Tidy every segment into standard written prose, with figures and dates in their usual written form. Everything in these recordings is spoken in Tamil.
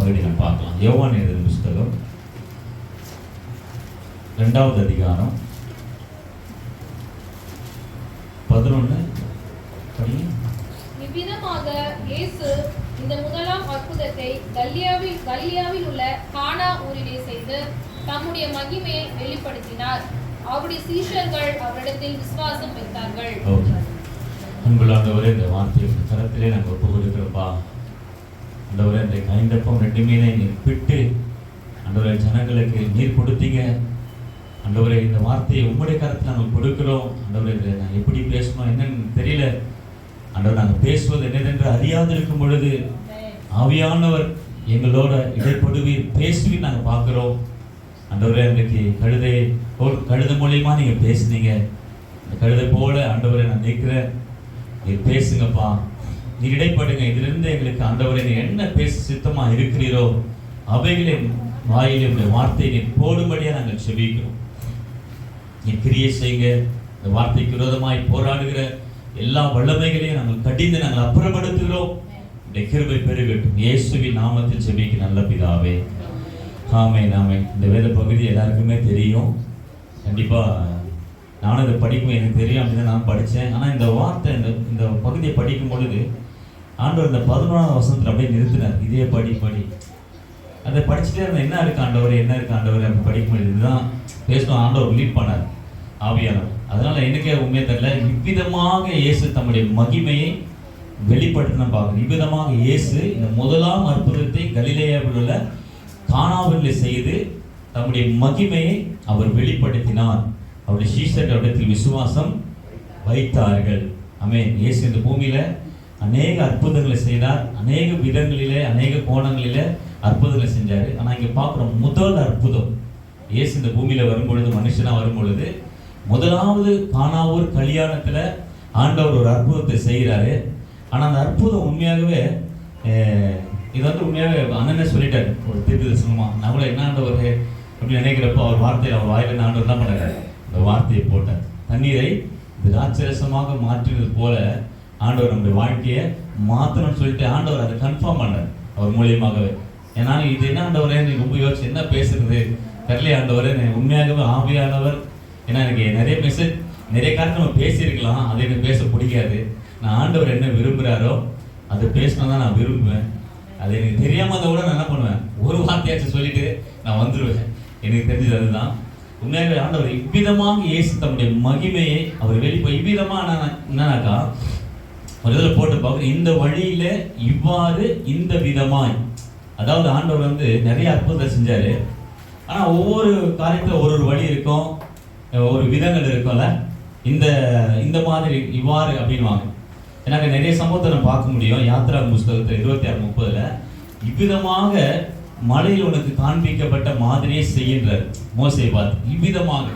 பகுதி நம்ம பார்க்கலாம். யோவான் எழுதின புஸ்தகம் 2வது அதிகாரம் 11 படி. இவ்விதமாக இயேசு இந்த முதலாம் அற்புதத்தை கலிலேயாவில் உள்ள கானா ஊரிலே செய்து தம்முடைய மகிமையை வெளிப்படுத்தினார். அவருடைய சீஷர்கள் அவரிடத்தில் விசுவாசம் வைத்தார்கள். அன்புள்ள ஆண்டவரே, இந்த வார்த்தையை தரத்திலே நாங்கள் ஒப்பு கொடுக்கிறோம்ப்பா. ஆண்டவரே, இந்த கைந்தப்பம் 2 மீனை நீர் பிட்டு ஆண்டவரே ஜனங்களுக்கு நீர் கொடுத்தீங்க. ஆண்டவரே, இந்த வார்த்தையை உம்முடைய கருத்தில் நாங்கள் கொடுக்கிறோம். ஆண்டவரே, நான் எப்படி பேசணும் என்னன்னு தெரியல. ஆண்டவர், நாங்கள் பேசுவது என்னதென்று அறியாது இருக்கும் பொழுது ஆவியானவர் எங்களோட இடைப்படுவீர், பேசுவீர் நாங்கள் பார்க்குறோம். ஆண்டவரே, இன்றைக்கு கழுதை மூலியமா நீங்கள் பேசுனீங்க. இந்த கழுதை போல ஆண்டவரை நான் நிற்கிறேன், நீர் பேசுங்கப்பா, நீர் இடைப்படுங்க. இதிலிருந்து எங்களுக்கு ஆண்டவரை நீ என்ன பேச சித்தமாக இருக்கிறீரோ அவைகளின் வாயிலே இந்த வார்த்தையை நீர் போடும்படியாக நாங்கள் செபிக்கிறோம். நீர் கிரியை செய்யுங்க. இந்த வார்த்தைக்கு விரோதமாய் போராடுகிற எல்லா வல்லமைகளையும் நாங்கள் கடிந்து நாங்கள் அப்புறப்படுத்துகிறோம். இந்த கிருபை பெருகட்டும். இயேசுவின் நாமத்தில் செபிக்க நல்ல பிதாவே, ஆமென் ஆமென். இந்த வேத பகுதி எல்லாருக்குமே தெரியும். கண்டிப்பாக நானும் இதை படிக்கும் எனக்கு தெரியும் அப்படின்னு நான் படித்தேன். ஆனால் இந்த வார்த்தை இந்த பகுதியை படிக்கும் பொழுது ஆண்டவர் இந்த 11வது வசனத்தில் அப்படியே நிறுத்தினார். இதே படி அதை படிச்சுட்டே இருந்தேன். என்ன இருக்கு ஆண்டவர் அப்படி படிக்க முடியாது. இதுதான் பேசணும். ஆண்டவர் லீட் பண்ணார் ஆவியானவர். அதனால் எனக்கே உண்மையை தெரியல. இவ்விதமாக இயேசு தம்முடைய மகிமையை வெளிப்படுத்தின பார்க்கணும். இவ்விதமாக இயேசு இந்த முதலாம் அற்புதத்தை கலிலேயாவில் உள்ள கானாவில் செய்து தம்முடைய மகிமையை அவர் வெளிப்படுத்தினார். அவருடைய சீஷர்களிடத்தில் விசுவாசம் வைத்தார்கள். ஆமென். இயேசு இந்த பூமியில அநேக அற்புதங்களை செய்தார். அநேக விதங்களிலே அநேக கோணங்களிலே அற்புதங்களை செஞ்சார். ஆனால் இங்கே பார்க்குறோம், முதல் அற்புதம் இயேசு இந்த பூமியில வரும்பொழுது, மனுஷனாக வரும்பொழுது, முதலாவது கானாவூர் கல்யாணத்தில் ஆண்டவர் ஒரு அற்புதத்தை செய்கிறாரு. ஆனால் அந்த அற்புதம் உண்மையாகவே இது உண்மையாகவே அண்ணனே சொல்லிட்டாரு ஒரு தீர்க்க தரிசனமா. நான் கூட என்ன ஆண்டவர் அப்படின்னு நினைக்கிறப்போ அவர் வார்த்தையில் அவர் வாயில ஆண்டவர் என்ன பண்ணாரு, இந்த வார்த்தையை போட்டார். தண்ணீரை திராட்சரசமாக மாற்றினது போல ஆண்டவர் நம்முடைய வாழ்க்கையை மாற்றணும்னு சொல்லிட்டு ஆண்டவர் அதை கன்ஃபார்ம் பண்ணார் அவர் மூலியமாகவே. ஏன்னா இது என்ன ஆண்டவரே நீ ரொம்ப யோசிச்சு என்ன பேசுறது தெரியல ஆண்டவரே, உண்மையாகவே ஆவியானவர். ஏன்னா எனக்கு நிறைய காரணம் நம்ம பேசியிருக்கலாம், அதை எனக்கு பேச பிடிக்காது. நான் ஆண்டவர் என்ன விரும்புகிறாரோ அதை பேசணும் தான் நான் விரும்புவேன். அது எனக்கு தெரியாமல் கூட நான் என்ன பண்ணுவேன், ஒரு வார்த்தையாச்சும் சொல்லிட்டு நான் வந்துடுவேன். எனக்கு தெரிஞ்சது அதுதான். உண்மையாகவே ஆண்டவர் இவ்விதமாக இயேசு தம்முடைய மகிமையை அவர் இவ்விதமாக என்னன்னாக்கா ஒரு இதில் போட்டு பார்க்குறேன். இந்த வழியில இவ்வாறு இந்த விதமாய், அதாவது ஆண்டவர் நிறைய அற்புதத்தை செஞ்சாரு. ஆனால் ஒவ்வொரு காரியத்தில் ஒரு வழி இருக்கும், ஒரு விதங்கள் இருக்கும்ல. இந்த மாதிரி இவ்வாறு அப்படின்வாங்க. எனக்கு நிறைய சம்பவத்தை நம்ம பார்க்க முடியும். யாத்ரா புஸ்தகத்தில் 26:30 இவ்விதமாக மலையில் உனக்கு காண்பிக்கப்பட்ட மாதிரியே செய்கின்றார் மோசையை பார்த்து. இவ்விதமாக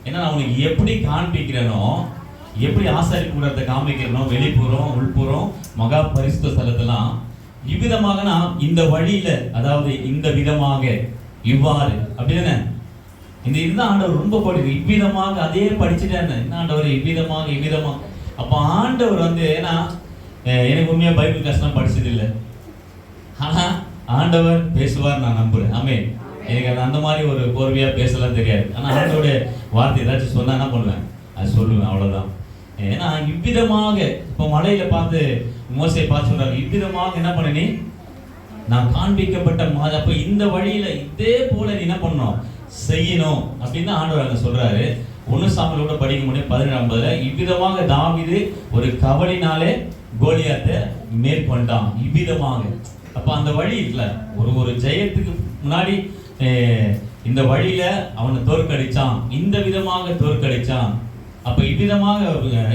ஏன்னா நான் உனக்கு எப்படி காண்பிக்கிறேனோ, எப்படி ஆசாரி கூடத்தை காமிக்கிறேனோ, வெளிப்புறம் உள்புறம் மகா பரிசுத்த ஸ்தலத்தெல்லாம் இவ்விதமாக நான் இந்த வழியில, அதாவது இந்த விதமாக இவ்வாறு அப்படின்னு இதுதான் ஆண்டவர் ரொம்ப படிக்கு. இவ்விதமாக அதே படிச்சுட்டே இருந்தேன். என்ன ஆண்டவர் இவ்விதமாக. அப்போ ஆண்டவர் ஏன்னா எனக்கு உண்மையா பைபிள் கஷ்டம் படிச்சது இல்லை. ஆனால் ஆண்டவர் பேசுவார் நான் நம்புறேன். ஆமென். எனக்கு அந்த மாதிரி ஒரு கோர்வையா பேசலாம் தெரியாது. ஆனால் ஆண்டவருடைய வார்த்தை ஏதாச்சும் சொன்னா என்ன பண்ணுவேன், அது சொல்லுவேன், அவ்வளோதான். ஏன்னா இவ்விதமாக இப்போ மலையில பார்த்து மோசையை பார்த்து சொல்றாரு, இவ்விதமாக என்ன பண்ண நீ நான் காண்பிக்கப்பட்ட மாதிரி. அப்போ இந்த வழியில இதே போல நீ என்ன பண்ணணும், செய்யணும் அப்படின்னு ஆண்டவர் அங்க சொல்றாரு. 1 சாமுவேலோட படிக்க முடியும் 17:50 இவ்விதமாக தாவீது ஒரு கவலினாலே கோலியாத்தை மேற்கொண்டான். இவ்விதமாக அப்ப அந்த வழி இருக்குல்ல, ஒரு ஜெயத்துக்கு முன்னாடி இந்த வழியில அவனை தோற்கடிச்சான், இந்த விதமாக தோற்கடிச்சான். அப்ப இவ்விதமாக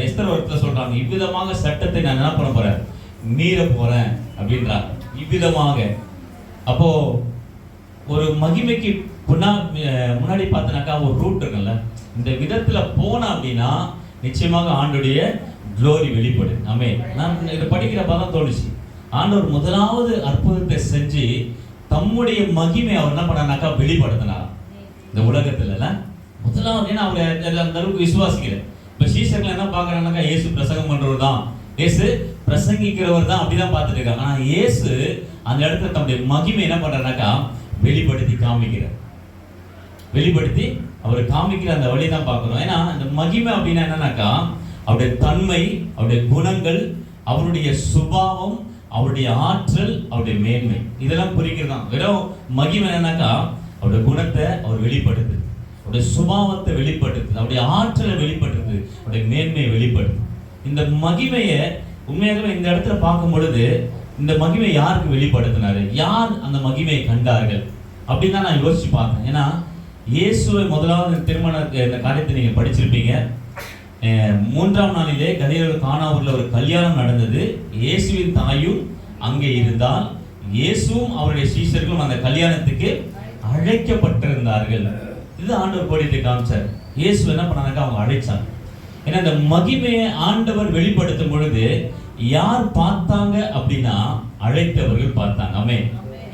எஸ்தர் ஒருத்தர் சொல்றாங்க, இவ்விதமாக சட்டத்தை நான் என்ன பண்ண போறேன், மீற போறேன் அப்படின்றாங்க. இவ்விதமாக அப்போ ஒரு மகிமைக்கு முன்னாடி பார்த்தனாக்கா ஒரு ரூட் இருக்குல்ல, இந்த விதத்துல போனா அப்படின்னா நிச்சயமாக ஆண்டுடைய க்ளோரி வெளிப்படும். ஆமென். நான் இதை படிக்கிறப்ப தான் தோணுச்சு, ஆண்டவர் முதலாவது அற்புதத்தை செஞ்சு தம்முடைய மகிமை அவர் என்ன பண்ணாக்கா வெளிப்படுத்தினார் இந்த உலகத்துல. முதலாவது ஏன்னா அவர் அந்த அளவுக்கு விசுவாசிக்கிறேன். இப்ப சீசர்கள் என்ன பாக்குறாங்கன்னாக்கா இயேசு பிரசங்கம் பண்றவர் தான், இயேசு பிரசங்கிக்கிறவர் தான் அப்படிதான் பார்த்துட்டு இருக்காங்க. ஆனா இயேசு அந்த இடத்துல தன்னுடைய மகிமை என்ன பண்றாருனாக்கா வெளிப்படுத்தி காமிக்கிறார். வெளிப்படுத்தி அவர் காமிக்கிற அந்த வழி தான் பார்க்கணும். ஏன்னா அந்த மகிமை அப்படின்னா என்னன்னாக்கா அவருடைய தன்மை, அவருடைய குணங்கள், அவருடைய சுபாவம், அவருடைய ஆற்றல், அவருடைய மேன்மை, இதெல்லாம் குறிக்கிறது தான். வெறும் மகிமை என்னன்னாக்கா அவருடைய குணத்தை அவர் வெளிப்படுத்து, அவருடைய சுபாவத்தை வெளிப்படுத்து, அவருடைய ஆற்றலை வெளிப்படுத்து, அவருடைய மேன்மையை வெளிப்படுத்து. இந்த மகிமையை உண்மையாகவே இந்த இடத்துல பார்க்கும் பொழுது இந்த மகிமை யாருக்கு வெளிப்படுத்தினாரு, யார் அந்த மகிமையை கண்டார்கள் அப்படின்னு தான் நான் யோசிச்சு பார்த்தேன். ஏன்னா இயேசுவை முதலாவது திருமண இந்த காரியத்தை நீங்க படிச்சிருப்பீங்க. 3ஆம் நாளிலே கலிலேயாவில் கானாவூர்ல ஒரு கல்யாணம் நடந்தது. இயேசுவின் தாயும் அங்கே இருந்தால், இயேசுவும் அவருடைய சீஷர்களும் அந்த கல்யாணத்துக்கு அழைக்கப்பட்டிருந்தார்கள். இது ஆண்டவர் கோடிட்டு காமிச்சார். இயேசு என்ன பண்ணாங்க, அவங்க அழைச்சாங்க. ஏன்னா இந்த மகிமையை ஆண்டவர் வெளிப்படுத்தும் பொழுது யார் பார்த்தாங்க அப்படின்னா அழைத்தவர்கள் பார்த்தாங்க. ஆமென்.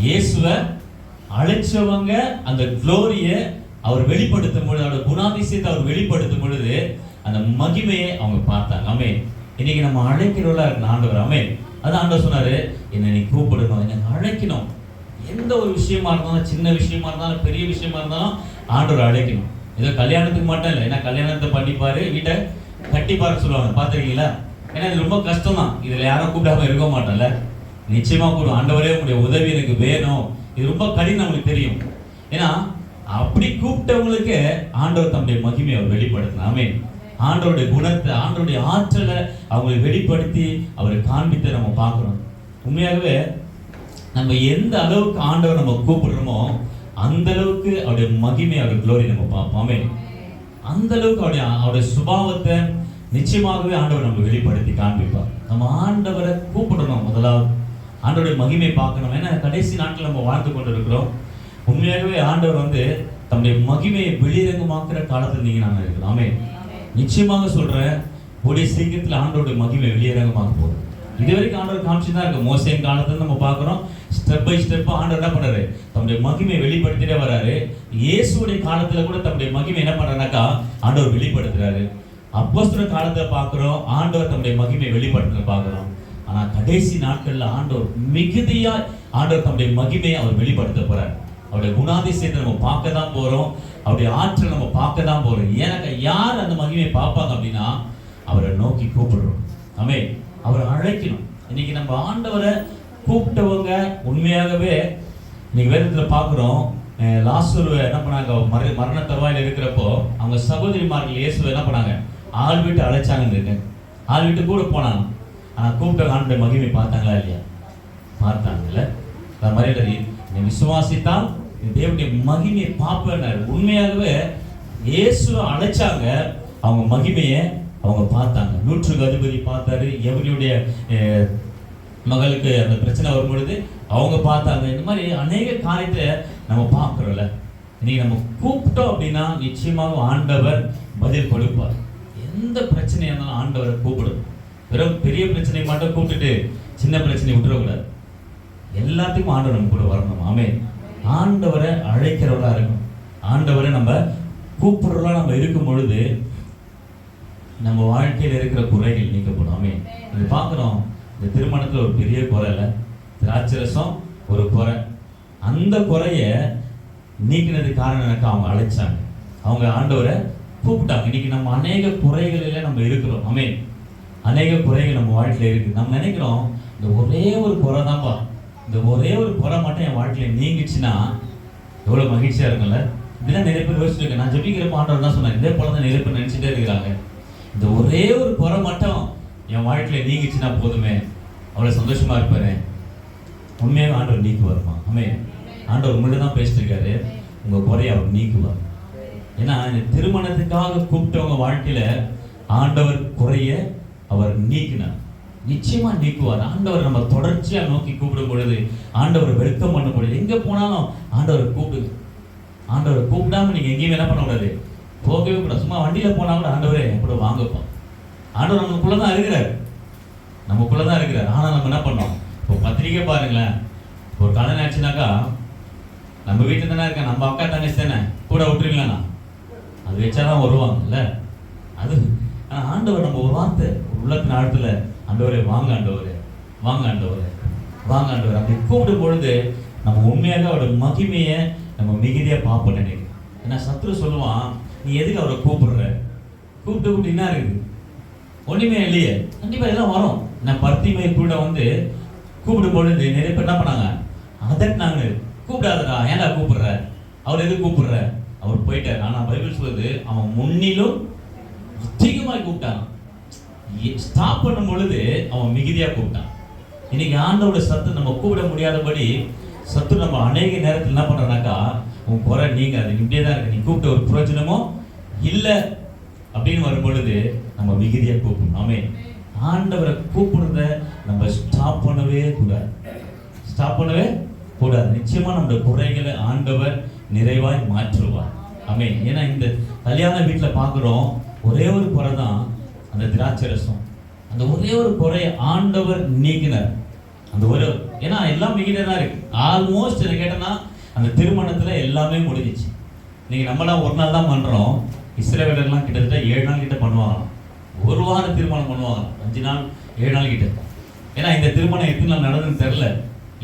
இயேசுவை அழைச்சவங்க அந்த குளோரியை அவர் வெளிப்படுத்தும் பொழுது, அவருடைய குணாதிசயத்தை அவர் வெளிப்படுத்தும் பொழுது அந்த மகிமையை அவங்க பார்த்தாங்க. ஆமென். இன்னைக்கு நம்ம அழைக்கிறவர்களா இருக்கணும் ஆண்டவர். ஆமென். அதான் ஆண்டவர் சொன்னாரு, என்னை நீ கூப்பிடணும், என்னை அழைக்கணும். எந்த ஒரு விஷயமா இருந்தாலும், சின்ன விஷயமா இருந்தாலும், பெரிய விஷயமா இருந்தாலும் ஆண்டவர் அழைக்கணும். ஏதோ கல்யாணத்துக்கு மட்டும் இல்லை. ஏன்னா கல்யாணத்தை பண்ணிப்பாரு, வீட்டை கட்டிப்பாரு சொல்லுவாங்க, பார்த்துருக்கீங்களா? ஏன்னா இது ரொம்ப கஷ்டம் தான். இதுல யாரும் கூப்பிடாம இருக்க மாட்டோம்ல. நிச்சயமா கூடும். ஆண்டவரே உங்களுடைய உதவி எனக்கு வேணும். இது ரொம்ப கடினம், நம்மளுக்கு தெரியும். ஏன்னா அப்படி கூப்பிட்டவங்களுக்கு ஆண்டவர் தம்முடைய மகிமையை அவர் வெளிப்படுத்தினார். ஆமென். ஆண்டவருடைய குணத்தை, ஆண்டவருடைய ஆற்றலை அவங்களை வெளிப்படுத்தி அவரை காண்பித்து நம்ம பார்க்கிறோம். உண்மையாகவே நம்ம எந்த அளவுக்கு ஆண்டவர் நம்ம கூப்பிடுறோமோ அந்த அளவுக்கு அவருடைய மகிமை, அவருடைய குளோரி நம்ம பார்ப்போம். ஆமென். அந்த அளவுக்கு அவருடைய சுபாவத்தை நிச்சயமாகவே ஆண்டவர் நம்ம வெளிப்படுத்தி காண்பிப்பார். நம்ம ஆண்டவரை கூப்பிடணும். முதலாவது ஆண்டவருடைய மகிமை பார்க்கணும். ஏன்னா கடைசி நாட்கள் நம்ம வாழ்ந்து கொண்டு இருக்கிறோம். உண்மையாகவே ஆண்டவர் தம்முடைய மகிமையை வெளியரங்கமாக்குற காலத்தில் நீங்க நாங்கள் இருக்கிறோம். ஆமென். நிச்சயமாக சொல்றேன், கூடிய சீக்கிரத்தில் ஆண்டவருடைய மகிமை வெளியரங்கமாக போகுது. இது வரைக்கும் ஆண்டவர் காமிச்சு தான் இருக்கு. மோசேயின் காலத்துல நம்ம பார்க்கிறோம், ஸ்டெப் பை ஸ்டெப் ஆண்டவர் என்ன பண்றாரு, தம்முடைய மகிமையை வெளிப்படுத்திட்டே வராரு. இயேசுடைய காலத்துல கூட தம்முடைய மகிமை என்ன பண்றாருனாக்கா ஆண்டவர் வெளிப்படுத்துறாரு. அப்போஸ்தலர் காலத்துல பார்க்கிறோம், ஆண்டவர் தம்முடைய மகிமையை வெளிப்படுத்த பார்க்கிறோம். ஆனா கடைசி நாட்கள்ல ஆண்டவர் மிகுதியா ஆண்டவர் தம்முடைய மகிமையை அவர் வெளிப்படுத்த போறார். அவருடைய குணாதிசயத்தை நம்ம பார்க்க தான் போறோம், அவருடைய ஆற்றல் நம்ம பார்க்க தான் போறோம். ஏன்னாக்கா யார் அந்த மகிமையை பார்ப்பாங்க அப்படின்னா அவரை நோக்கி கூப்பிடுறோம். ஆமென். அவரை அழைக்கணும். இன்னைக்கு நம்ம ஆண்டவரை கூப்பிட்டவங்க உண்மையாகவே இன்னைக்கு வேதத்துல பார்க்கிறோம். லாசரு என்ன பண்ணாங்க, மரண தருவாயில் இருக்கிறப்போ அவங்க சகோதரிமார்கள் இயேசுவை என்ன பண்ணாங்க, ஆள் வீட்டு அழைச்சாங்கன்னு இருக்கு. ஆள் வீட்டு கூட போனாங்க. ஆனா கூப்பிட்ட ஆண்டுடைய மகிமை பார்த்தாங்களா இல்லையா? பார்த்தாங்கல்ல. மரியாதை நீ விசுவாசித்தால் தேவனுடைய மகிமையை பார்ப்பேன். உண்மையாகவே இயேசுவை அழைச்சாங்க, அவங்க மகிமையை அவங்க பார்த்தாங்க. 100க்கு அதிபதி பார்த்தாரு, எவனுடைய மகளுக்கு அந்த பிரச்சனை வரும் பொழுது அவங்க பார்த்தாங்க. இந்த மாதிரி அநேக காரியத்தை நம்ம பார்க்கிறோம்ல. இன்னைக்கு நம்ம கூப்பிட்டோம் அப்படின்னா நிச்சயமாக ஆண்டவர் பதில் கொடுப்பார். எந்த பிரச்சனையா இருந்தாலும் ஆண்டவரை கூப்பிடும். வெறும் பெரிய பிரச்சனை மட்டும் கூப்பிட்டுட்டு சின்ன பிரச்சனை விட்டுறக்கூடாது. எல்லாத்துக்கும் ஆண்டவர் நம்ம கூட வரணும். ஆமென். ஆண்டவரை அழைக்கிறவளா இருக்கணும். ஆண்டவரை நம்ம கூப்பிடுறவளா நம்ம இருக்கும் பொழுது நம்ம வாழ்க்கையில் இருக்கிற குறைகள் நீக்கப்படும். ஆமென். இது பார்க்கிறோம். இந்த திருமணத்துல ஒரு பெரிய குறை இல்லை, திராட்சரசம் ஒரு குறை. அந்த குறைய நீக்கினது காரணம் எனக்கு அவங்க அழைச்சாங்க, அவங்க ஆண்டவரை கூப்பிட்டாங்க. இன்னைக்கு நம்ம அநேக குறைகளில நம்ம இருக்கிறோம். ஆமென். அநேக குறைகள் நம்ம வாழ்க்கையில இருக்கு. நம்ம நினைக்கிறோம் இந்த ஒரே ஒரு குறை தான்ப்பா, இந்த ஒரே ஒரு குறை மட்டும் என் வாழ்க்கையில நீங்கிச்சுன்னா எவ்வளவு மகிழ்ச்சியா இருக்கும்ல. இப்படிதான் நிறைய பேர் யோசிச்சிருக்கேன். நான் ஜெபிக்கிறப்ப ஆண்டவர் தான் சொன்னேன், இதே போலதான் நிறைய பேர் நினைச்சுட்டே இருக்கிறாங்க. இந்த ஒரே ஒரு குறை மட்டும் என் வாழ்க்கையில நீங்கிச்சுன்னா போதுமே, அவ்வளவு சந்தோஷமா இருப்பாரு. உண்மையாக ஆண்டவர் நீக்குவாருமா. ஆமென். ஆண்டவர் உங்கள்ட்ட தான் பேசிட்டு இருக்காரு, உங்க குறைய அவர் நீக்குவார். ஏன்னா இந்த திருமணத்துக்காக கூப்பிட்டவங்க வாழ்க்கையில ஆண்டவர் குறைய அவர் நீக்கினார். நிச்சயமா நீக்குவார். ஆண்டவர் நம்ம தொடர்ச்சியா நோக்கி கூப்பிடும் பொழுது, ஆண்டவர் வெல்கம் பண்ணும் பொழுது, எங்க போனாலும் ஆண்டவர் கூப்பிடுங்க. ஆண்டவரை கூப்பிடாம நீங்க எங்கேயும் என்ன பண்ண கூடாது, போகவே கூடாது. சும்மா வண்டியில போனா கூட ஆண்டவரே கூட வாங்கப்பா. ஆண்டவர் நமக்குள்ளதான் இருக்கிறார், நமக்குள்ளதான் இருக்கிறார். ஆனா நம்ம என்ன பண்ணோம், இப்போ பத்திரிக்கை பாருங்களேன், ஒரு கடன் ஆச்சுனாக்கா நம்ம வீட்டுல தானே இருக்க, நம்ம அக்கா தங்கச்சி தானே, கூட விட்டுருங்களா, அது வச்சாதான் வருவாங்கல்ல. அது ஆனா ஆண்டவர் நம்ம ஒரு வார்த்தை உள்ளத்தின் ஆழத்துல ஆண்டவரே வாங்க ஆண்டவரே, வாங்க ஆண்டவரே, வாங்க ஆண்டவரே அப்படி கூப்பிடும் பொழுது நம்ம உண்மையாக அவரோட மகிமையை நம்ம மிகுதியாக பார்ப்போம் நினைக்கிறேன். ஏன்னா சத்ரு சொல்லுவான், நீ எதுக்கு அவரை கூப்பிடுற, கூப்பிட்டு என்ன இருக்குது, ஒன்றுமே இல்லையே. கண்டிப்பாக எல்லாம் வரும். நான் பர்த்திமை கூட வந்து கூப்பிடும் பொழுது நிறைய பேர் என்ன பண்ணாங்க, அதட்டினாங்க, கூப்பிடாதடா, ஏன்டா கூப்பிடுற, அவர் எதுக்கு கூப்பிடுற, அவர் போயிட்டார். ஆனால் பைபிள் சொல்லுது அவன் முன்னிலும் அதிகமாக கூப்பிட்டான். ஸ்டாப் பண்ணும் பொழுது அவன் மிகுதியாக கூப்பிட்டான். இன்னைக்கு ஆண்டோட சத்து நம்ம கூப்பிட முடியாதபடி சத்து நம்ம அநேக நேரத்தில் என்ன பண்றோம்னாக்கா, உன் குறை நீங்க அது இப்படியே தான் இருக்கு, நீ கூப்பிட்ட ஒரு பிரயோஜனமும் இல்லை அப்படின்னு வரும் பொழுது நம்ம மிகுதியாக கூப்பிடணும். ஆமே, ஆண்டவரை கூப்பிடுறத நம்ம ஸ்டாப் பண்ணவே கூடாது, ஸ்டாப் பண்ணவே கூடாது. நிச்சயமா நம்முடைய குறைகளை ஆண்டவர் நிறைவாய் மாற்றுவார். ஆமே, ஏன்னா இந்த கல்யாண வீட்டில் பார்க்குறோம், ஒரே ஒரு குறை தான் அந்த திராட்சை ரசம். அந்த ஒரே ஒரு குறையை ஆண்டவர் நீக்கினார். அந்த ஒரு, ஏன்னா எல்லாம் மிகிட்டே தான் இருக்கு. ஆல்மோஸ்ட் என்ன கேட்டேன்னா அந்த திருமணத்தில் எல்லாமே முடிஞ்சிச்சு. நீங்கள் நம்மளாம் ஒரு நாள் தான் பண்ணுறோம், இஸ்ரவேலர்லாம் கிட்டத்தட்ட 7 நாள் கிட்ட பண்ணுவாங்க. ஒரு வாரம் திருமணம் பண்ணுவாங்க, 5 நாள் 7 நாள் கிட்ட. ஏன்னா இந்த திருமணம் எத்தனை நாள் நடந்ததுன்னு தெரியல,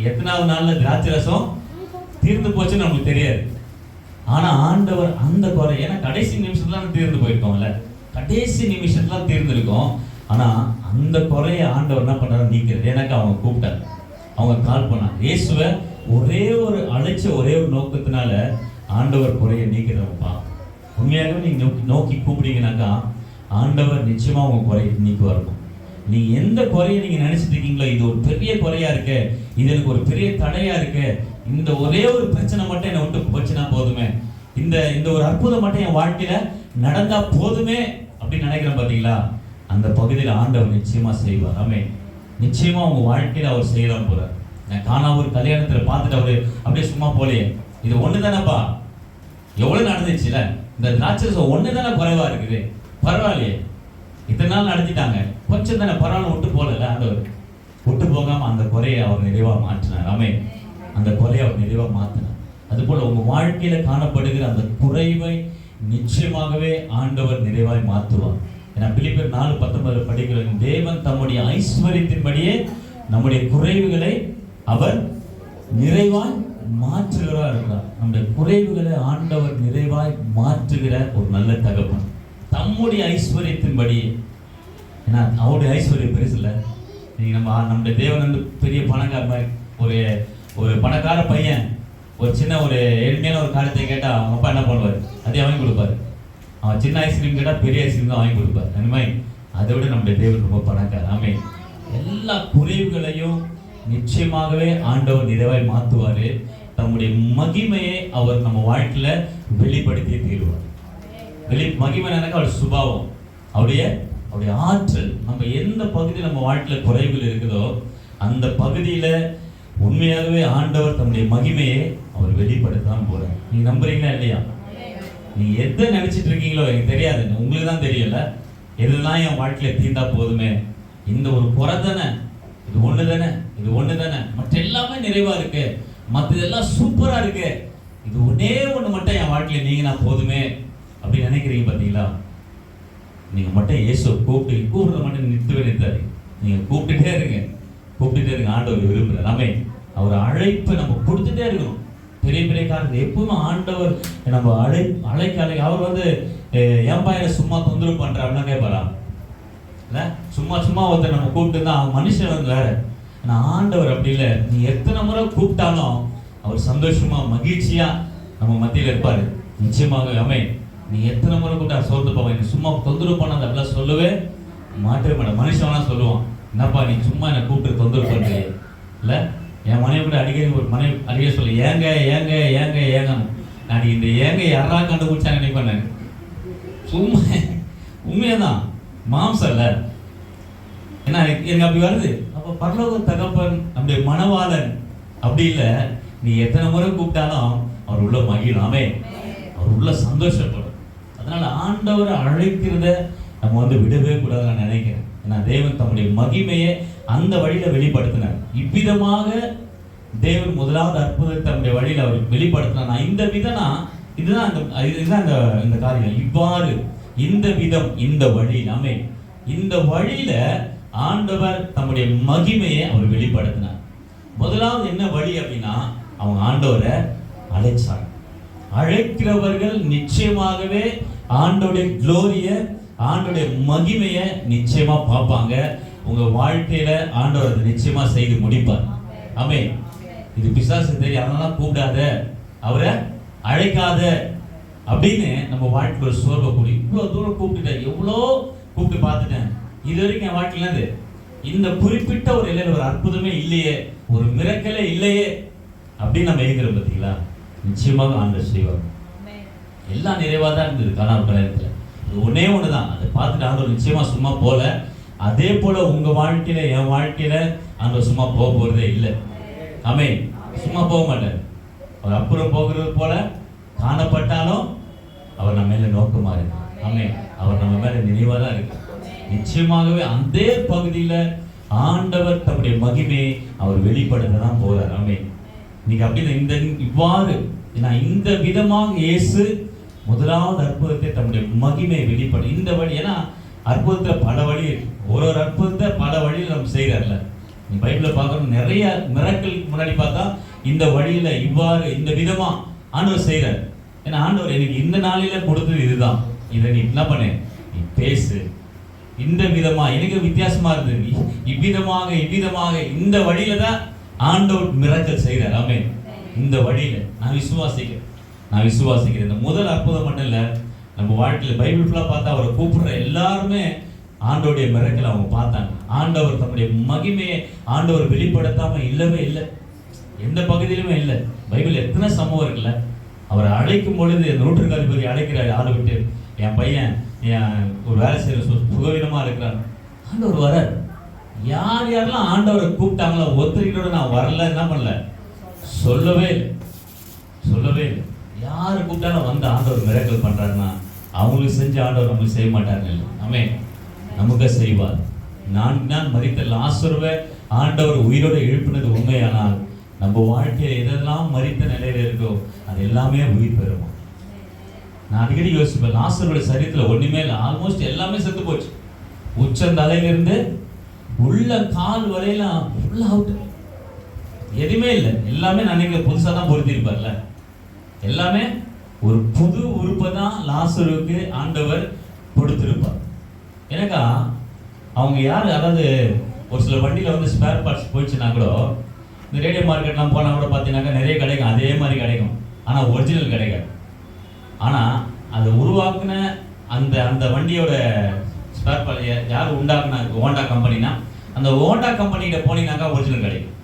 எத்தனாவது நாளில் திராட்சை ரசம் தீர்ந்து போச்சுன்னு நமக்கு தெரியாது. ஆனால் ஆண்டவர் அந்த குறை, ஏன்னா கடைசி நிமிஷத்துல தீர்ந்து போயிருக்கோம்ல, கடைசி நிமிஷத்துல தீர்ந்துருக்கோம். ஆனால் அந்த குறையை ஆண்டவர் என்ன பண்ணாரு, நீக்கிறது. எனக்கு அவங்க கூப்பிட்டாங்க, அவங்க கால் பண்ணாங்க. இயேசுவை ஒரே ஒரு அழைச்ச ஒரே ஒரு நோக்கத்தினால ஆண்டவர் குறையை நீக்கிறவங்கப்பா. உண்மையாகவே நீங்கள் நோக்கி கூப்பிட்டீங்கன்னாக்கா ஆண்டவர் நிச்சயமா உங்க குறையை நீக்குவார். நீங்க எந்த குறையை நீங்க நினைச்சிட்டு இருக்கீங்களோ, இது ஒரு பெரிய குறையா இருக்கு, இது எனக்கு ஒரு பெரிய தடையா இருக்கு, இந்த ஒரே ஒரு பிரச்சனை மட்டும் என்னை விட்டு போச்சுன்னா போதுமே, இந்த ஒரு அற்புதம் மட்டும் என் வாழ்க்கையில நடந்தா போதுமே அப்படின்னு நினைக்கிறேன் பாத்தீங்களா, அந்த பகுதியில் ஆண்டவர் நிச்சயமா செய்வார். ஆமே, நிச்சயமா உங்க வாழ்க்கையில அவர் செய்யலாம் போறார். நான் காணா ஒரு கல்யாணத்துல பார்த்துட்டு அவரு அப்படியே சும்மா போலையே, இது ஒண்ணு தானேப்பா, எவ்வளவு நடந்துச்சுல, இந்த திராட்சரசம் ஒண்ணு தானே குறைவா இருக்குது, பரவாயில்லையே, இத்தனை நாள் நடத்திட்டாங்க, கொஞ்சம் தானே பரவாயில்ல, விட்டு போகல. ஆண்டவர் விட்டு போகாம அந்த குறையை அவர் நிறைவா மாற்றினார். ஆமே, அந்த குறையை அவர் நிறைவா மாற்றினார். அதுபோல உங்க வாழ்க்கையில காணப்படுகிற அந்த குறைவை நிச்சயமாகவே ஆண்டவர் நிறைவாய் மாற்றுவார். ஏன்னா பிலிப்பியர் 4:19 படிக்கிறோம், தேவன் தம்முடைய ஐஸ்வரியத்தின்படியே நம்முடைய குறைவுகளை அவர் நிறைவாய் மாற்றுகிறா இருக்கிறார். நம்முடைய குறைவுகளை ஆண்டவர் நிறைவாய் மாற்றுகிற ஒரு நல்ல தகப்பன். தம்முடைய ஐஸ்வரியத்தின்படி, ஏன்னா அவருடைய ஐஸ்வர்யம் பெருசு இல்லை. நீங்கள் நம்முடைய தேவன் வந்து பெரிய பணக்கார மாதிரி, ஒரு பணக்கார பையன் ஒரு சின்ன ஒரு எளிமையான ஒரு காரியத்தை கேட்டால் அவங்க அப்பா என்ன பண்ணுவார், அதே வாங்கி கொடுப்பாரு. அவன் சின்ன ஐஸ்கிரீம் கேட்டால் பெரிய ஐஸ்கிரீம் தான் வாங்கி கொடுப்பார். அந்த மாதிரி அதை விட நம்முடைய தேவன் ரொம்ப பணக்கார. ஆமே, எல்லா குறைவுகளையும் நிச்சயமாகவே ஆண்டவர் நிறைவாய் மாற்றுவார். தம்முடைய மகிமையை அவர் நம்ம வாழ்க்கையில வெளிப்படுத்தி தீருவார். மகிமை எனக்கு அவருடைய சுபாவம், அவருடைய ஆற்றல். நம்ம எந்த பகுதியில் நம்ம வாழ்க்கையில குறைவுகள் இருக்குதோ அந்த பகுதியில உண்மையாகவே ஆண்டவர் தம்முடைய மகிமையை அவர் வெளிப்படுத்தான் போறார். நீங்க நம்புறீங்களா இல்லையா? நீங்க எதை நினைச்சிட்டு இருக்கீங்களோ எனக்கு தெரியாது, உங்களுக்கு தான் தெரியல. எதுதான் என் வாழ்க்கையில தீர்ந்தா போதுமே, இந்த ஒரு குறை தானே, இது ஒண்ணு தானே, மற்ற எல்லாமே நிறைவா இருக்கு, மற்றதெல்லாம் சூப்பரா இருக்கு, இது ஒன்னே ஒண்ணு மட்டும் என் வாழ்க்கையில நீங்க போதுமே அப்படி நினைக்கிறீங்க பாத்தீங்களா? நீங்க மட்டும் இயேசுவை கூப்பிடுறத மட்டும் நிறுத்தாது, நீங்க கூப்பிட்டுட்டே இருங்க. ஆண்டவர் விரும்புகிறார். ஆமே, அவர் அழைப்பு நம்ம கொடுத்துட்டே இருக்கணும். பெரிய பெரிய காரணம் எப்பவுமே ஆண்டவர் நம்ம அழைக்க அவர் வந்து என் பையனை சும்மா தொந்தரவு பண்ற அப்படின்னா கேட்பாரா? சும்மா ஒருத்தர் நம்ம கூப்பிட்டு தான் அவன் மனுஷன் வந்து வேற. ஆனால் ஆண்டவர் அப்படி இல்லை. நீ எத்தனை முறை கூப்பிட்டாலும் அவர் சந்தோஷமா மகிழ்ச்சியா நம்ம மத்தியில் இருப்பாரு. நிச்சயமாக. ஆமே, நீ எத்தனை முறை கூப்பிட்டா சோர்ந்து போவேன், நீ சும்மா தொந்தரவு பண்ணாத அப்படிலாம் சொல்லவே மாட்டவே மாட்டேன். மனுஷன் வேணா சொல்லுவான், என்னப்பா நீ சும்மா என்னை கூப்பிட்டு தொந்தரவு பண்ணுறீ இல்லை. என் மனைவி கூட அடிக்கடி சொல்லு, ஏங்க ஏங்க ஏங்க ஏங்க. நான் இந்த ஏங்க யாரா கண்டுபிடிச்சாங்க நினைப்பேன். சும்மா உண்மையதான், மாம்சம் இல்லை. ஏன்னா எனக்கு அப்படி வருது. அப்போ பரலோக தகப்பன் நம்முடைய மணவாளன் அப்படி இல்லை. நீ எத்தனை முறை கூப்பிட்டாலும் அவர் உள்ள மகிழாமே, அவர் உள்ள சந்தோஷப்படும். அதனால ஆண்டவரை அழைக்கிறத நம்ம வந்து விடவே கூடாது நான் நினைக்கிறேன். ஏன்னா தேவன் தம்முடைய மகிமையை அந்த வழியில வெளிப்படுத்தினார். இவ்விதமாக தேவன் முதலாவது அற்புதத்தை தம்முடைய வழியில அவர் வெளிப்படுத்தினார். இந்த விதனா இதுதான் இந்த காரியம். இவ்வாறு இந்த விதம் இந்த வழி, ஆமே, இந்த வழியில ஆண்டவர் தம்முடைய மகிமையை அவர் வெளிப்படுத்தினார். முதலாவது என்ன வழி அப்படின்னா, அவங்க ஆண்டவரை அழைச்சாங்க. அழைக்கிறவர்கள் நிச்சயமாகவே ஆண்டோடைய குளோரிய, ஆண்டோடைய மகிமையை நிச்சயமா பார்ப்பாங்க. உங்க வாழ்க்கையில ஆண்டவர் அதை நிச்சயமா செய்து முடிப்பார். ஆமென். இது பிசாசு தெரியும், அதெல்லாம் கூப்பிடாத, அவரை அழைக்காத அப்படின்னு நம்ம வாழ்க்கையில் ஒரு சோர்வை கூடி, இவ்வளோ தூரம் கூப்பிட்டுட்டேன், எவ்வளோ கூப்பிட்டு பார்த்துட்டேன், இது வரைக்கும் என் வாழ்க்கையில இந்த குறிப்பிட்ட ஒரு இலையில ஒரு அற்புதமே இல்லையே, ஒரு மிரக்கலே இல்லையே அப்படின்னு நம்ம ஏங்குறோம். பார்த்தீங்களா? நிச்சயமாக ஆண்டவர் செய்வார். எல்லாம் நிறைவாக தான் இருந்தது கானான் கல்யாணத்தில். ஒன்னே ஒன்று தான், அதை பார்த்துட்டு ஆண்டவர் நிச்சயமா சும்மா போல. அதே போல உங்க வாழ்க்கையில, என் வாழ்க்கையில ஆண்டவர் சும்மா போக போறதே இல்லை. ஆமென். சும்மா போக மாட்டார். அவர் அப்புறம் போகிறது போல காணப்பட்டாலும் அவர் நம்ம மேல நோக்கமா இருக்கு. ஆமென். அவர் நம்ம மேல நினைவா தான் இருக்கு. நிச்சயமாகவே அந்த பகுதியில ஆண்டவர் தம்முடைய மகிமையை அவர் வெளிப்படுத்த தான் போறார். ஆமென். இன்னைக்கு அப்படி இந்த இவ்வாறு இந்த விதமாக இயேசு முதலாவது அற்புதத்தை தம்முடைய மகிமையை வெளிப்பட இந்த வழி. ஏன்னா அற்புதத்துல பல வழி, ஒரு அற்புதத்தை பல வழியில் நம்ம செய்யறல. நீ பைபிள பார்க்கணும், நிறைய மிரக்கலுக்கு முன்னாடி பார்த்தா இந்த வழியில இவ்வாறு இந்த விதமா ஆண்டவர் செய்யறார். ஏன்னா ஆண்டவர் எனக்கு இந்த நாளில கொடுத்தது இதுதான், இதை நீ என்ன பண்ணு, நீ பேசு. இந்த விதமா எனக்கு வித்தியாசமா இருந்தது, இவ்விதமாக இந்த வழியில தான் ஆண்டவர் மிரக்கல் செய்யறார். ஆமென். இந்த வழியில நான் விசுவாசிக்கிறேன். இந்த முதல் அற்புதம் மட்டும் இல்ல, நம்ம வாழ்க்கையில பைபிள் ஃபுல்லா பார்த்தா அவரை கூப்பிடுற எல்லாருமே ஆண்டவருடைய மிரக்கல் அவங்க பார்த்தாங்க. ஆண்டவர் தம்முடைய மகிமையை ஆண்டவர் வெளிப்படுத்தாம இல்லவே இல்லை, எந்த பகுதியிலுமே இல்லை. பைபிள் எத்தனை சம்பவம் இருக்குல்ல, அவரை அழைக்கும் பொழுது நூற்றுக்கு அதிபதி அழைக்கிறார், ஆளை விட்டு, என் பையன் ஒரு வேலை செய்யற சுகவீனமா இருக்கிறான். ஆண்டவர் வரார். யார் யாரெல்லாம் ஆண்டவரை கூப்பிட்டாங்களோ ஒருத்தரோட நான் வரல, என்ன பண்ணல, சொல்லவே இல்லை. யாரு கூப்பிட்டாலும் வந்து ஆண்டவர் மிரக்கல் பண்றாருன்னா அவங்களுக்கு செஞ்ச ஆண்டவர் நம்மளுக்கு செய்ய மாட்டாருன்னு இல்லை. ஆமென். நமக்கு செய்வார். நான் மரித்த லாசருவை ஆண்டவர் உயிரோட எழுப்பினது உண்மையானால் நம்ம வாழ்க்கையில எதெல்லாம் மரித்த நிலையில இருக்கோ அது எல்லாமே உயிர் பெறும். நான் அடிக்கடி யோசிப்பேன், லாசருடைய சரீரத்துல ஒண்ணுமே இல்லை, ஆல்மோஸ்ட் எல்லாமே செத்து போச்சு. உச்சந்தலையிலிருந்து உள்ள கால் வரையெல்லாம் ஃபுல்லா அவுட், எதுவுமே இல்லை. எல்லாமே நினைக்கிற புதுசா தான் பொருத்திருப்பார்ல, எல்லாமே ஒரு புது உறுப்பை தான் லாசருக்கு ஆண்டவர் கொடுத்திருப்பார். எனக்கா அவங்க யாரு, அதாவது ஒரு சில வண்டியில வந்து ஸ்பேர் பார்ட்ஸ் போயிடுச்சுன்னா கூட, இந்த ரேடியோ மார்க்கெட்லாம் போனால் கூட பார்த்தீங்கன்னாக்கா நிறைய கிடைக்கும், அதே மாதிரி கிடைக்கும், ஆனால் ஒரிஜினல் கிடைக்காது. ஆனால் அதை உருவாக்குன அந்த வண்டியோட ஸ்பேர் பார்ட் யார் உண்டாக்குனா, ஹோண்டா கம்பெனினா, அந்த ஹோண்டா கம்பெனிகிட்ட போனீங்கன்னாக்கா ஒரிஜினல் கிடைக்கும்.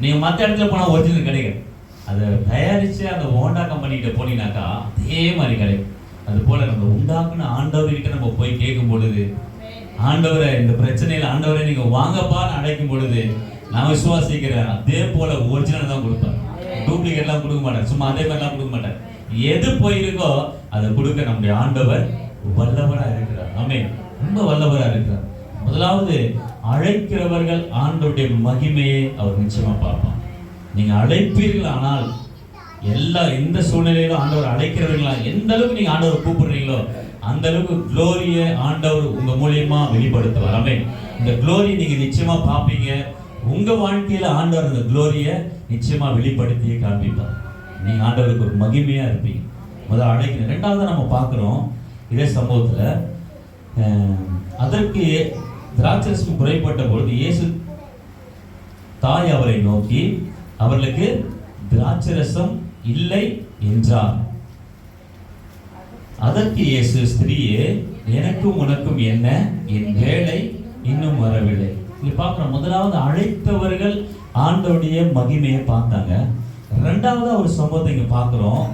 நீங்கள் மற்ற இடத்துல போனால் ஒரிஜினல் கிடைக்கும். அதை தயாரித்து அந்த ஹோண்டா கம்பெனிகிட்ட போனீங்கன்னாக்கா அதே மாதிரி கிடைக்கும். அது போல் நம்ம உண்டாக்குன ஆண்டவர்கிட்ட நம்ம போய் கேட்கும் பொழுது, ஆண்டவரை இந்த பிரச்சனையில் ஆண்டவரை நீங்கள் வாங்கப்பான்னு அழைக்கும் பொழுது, நான் விசுவாசிக்கிறேன் அதே போல ஒரிஜினல் தான் கொடுப்பேன். டூப்ளிகேட்லாம் கொடுக்க மாட்டேன், சும்மா அதே மாதிரிலாம் கொடுக்க மாட்டேன். எது போயிருக்கோ அதை கொடுக்க நம்முடைய ஆண்டவர் வல்லவராக இருக்கிறார். ஆமென். ரொம்ப வல்லவராக இருக்கிறார். முதலாவது அழைக்கிறவர்கள் ஆண்டவருடைய மகிமையை அவர் நிச்சயமா பார்ப்பான். நீங்க அழைப்பீர்கள், ஆனால் எந்த சூழ்நிலையிலும் ஆண்டவர் அழைக்கிறவர்களா, எந்த அளவுக்கு நீங்க ஆண்டவரை கூப்பிடுறீங்களோ அந்த அளவுக்கு குளோரியை ஆண்டவர் உங்க மூலியமா வெளிப்படுத்துவார். ஆமென். இந்த குளோரி நீங்க நிச்சயமா பார்ப்பீங்க. உங்க வாழ்க்கையில ஆண்டவர் அந்த குளோரியை நிச்சயமா வெளிப்படுத்தி காண்பிப்பார். நீங்க ஆண்டவருக்கு ஒரு மகிமையா இருப்பீங்க. முதல்ல அழைக்கிறேன். ரெண்டாவது நம்ம பார்க்கிறோம் இதே சம்பவத்துல, அதற்கு திராட்சரசம் குறைப்பட்ட பொழுது இயேசு தாய் அவரை நோக்கி அவர்களுக்கு திராட்சரசம் இல்லை என்றார். அதற்கு இயேசு, ஸ்திரீயே, எனக்கும் உனக்கும் என்ன, என் வேலை இன்னும் வரவில்லை. இது பார்க்கிறோம். முதலாவது அழைத்தவர்கள் ஆண்டவருடைய மகிமையை பார்த்தாங்க. ரெண்டாவது ஒரு சம்பவத்தை இங்க பார்க்கிறோம்.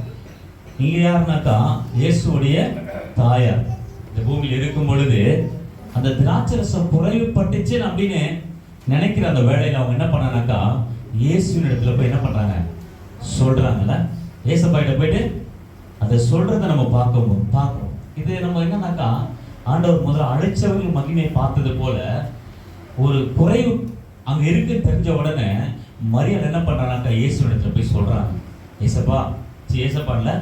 நீங்க யாருனாக்கா இயேசுடைய தாயார் இந்த பூமியில் இருக்கும் பொழுது அந்த திராட்சரசம் குறைவுபட்டுச்சு அப்படின்னு நினைக்கிற அந்த வேலையில அவங்க என்ன பண்ணானாக்கா, இயேசுவின் இடத்துல போய் என்ன பண்றாங்க, சொல்றாங்கல்ல. ஏசப்பாயிட்ட போயிட்டு அதை சொல்றதை நம்ம பார்க்கிறோம். இது நம்ம என்னன்னாக்கா, ஆண்டவர் முதல்ல அழைச்சவர்கள் மகிமையை பார்த்தது போல ஒரு குறைவு அங்க இருக்குன்னு தெரிஞ்ச உடனே மரியாதை என்ன பண்றாங்கக்கா, இயேசுவின் இடத்துல போய் சொல்றாங்க, ஏசப்பால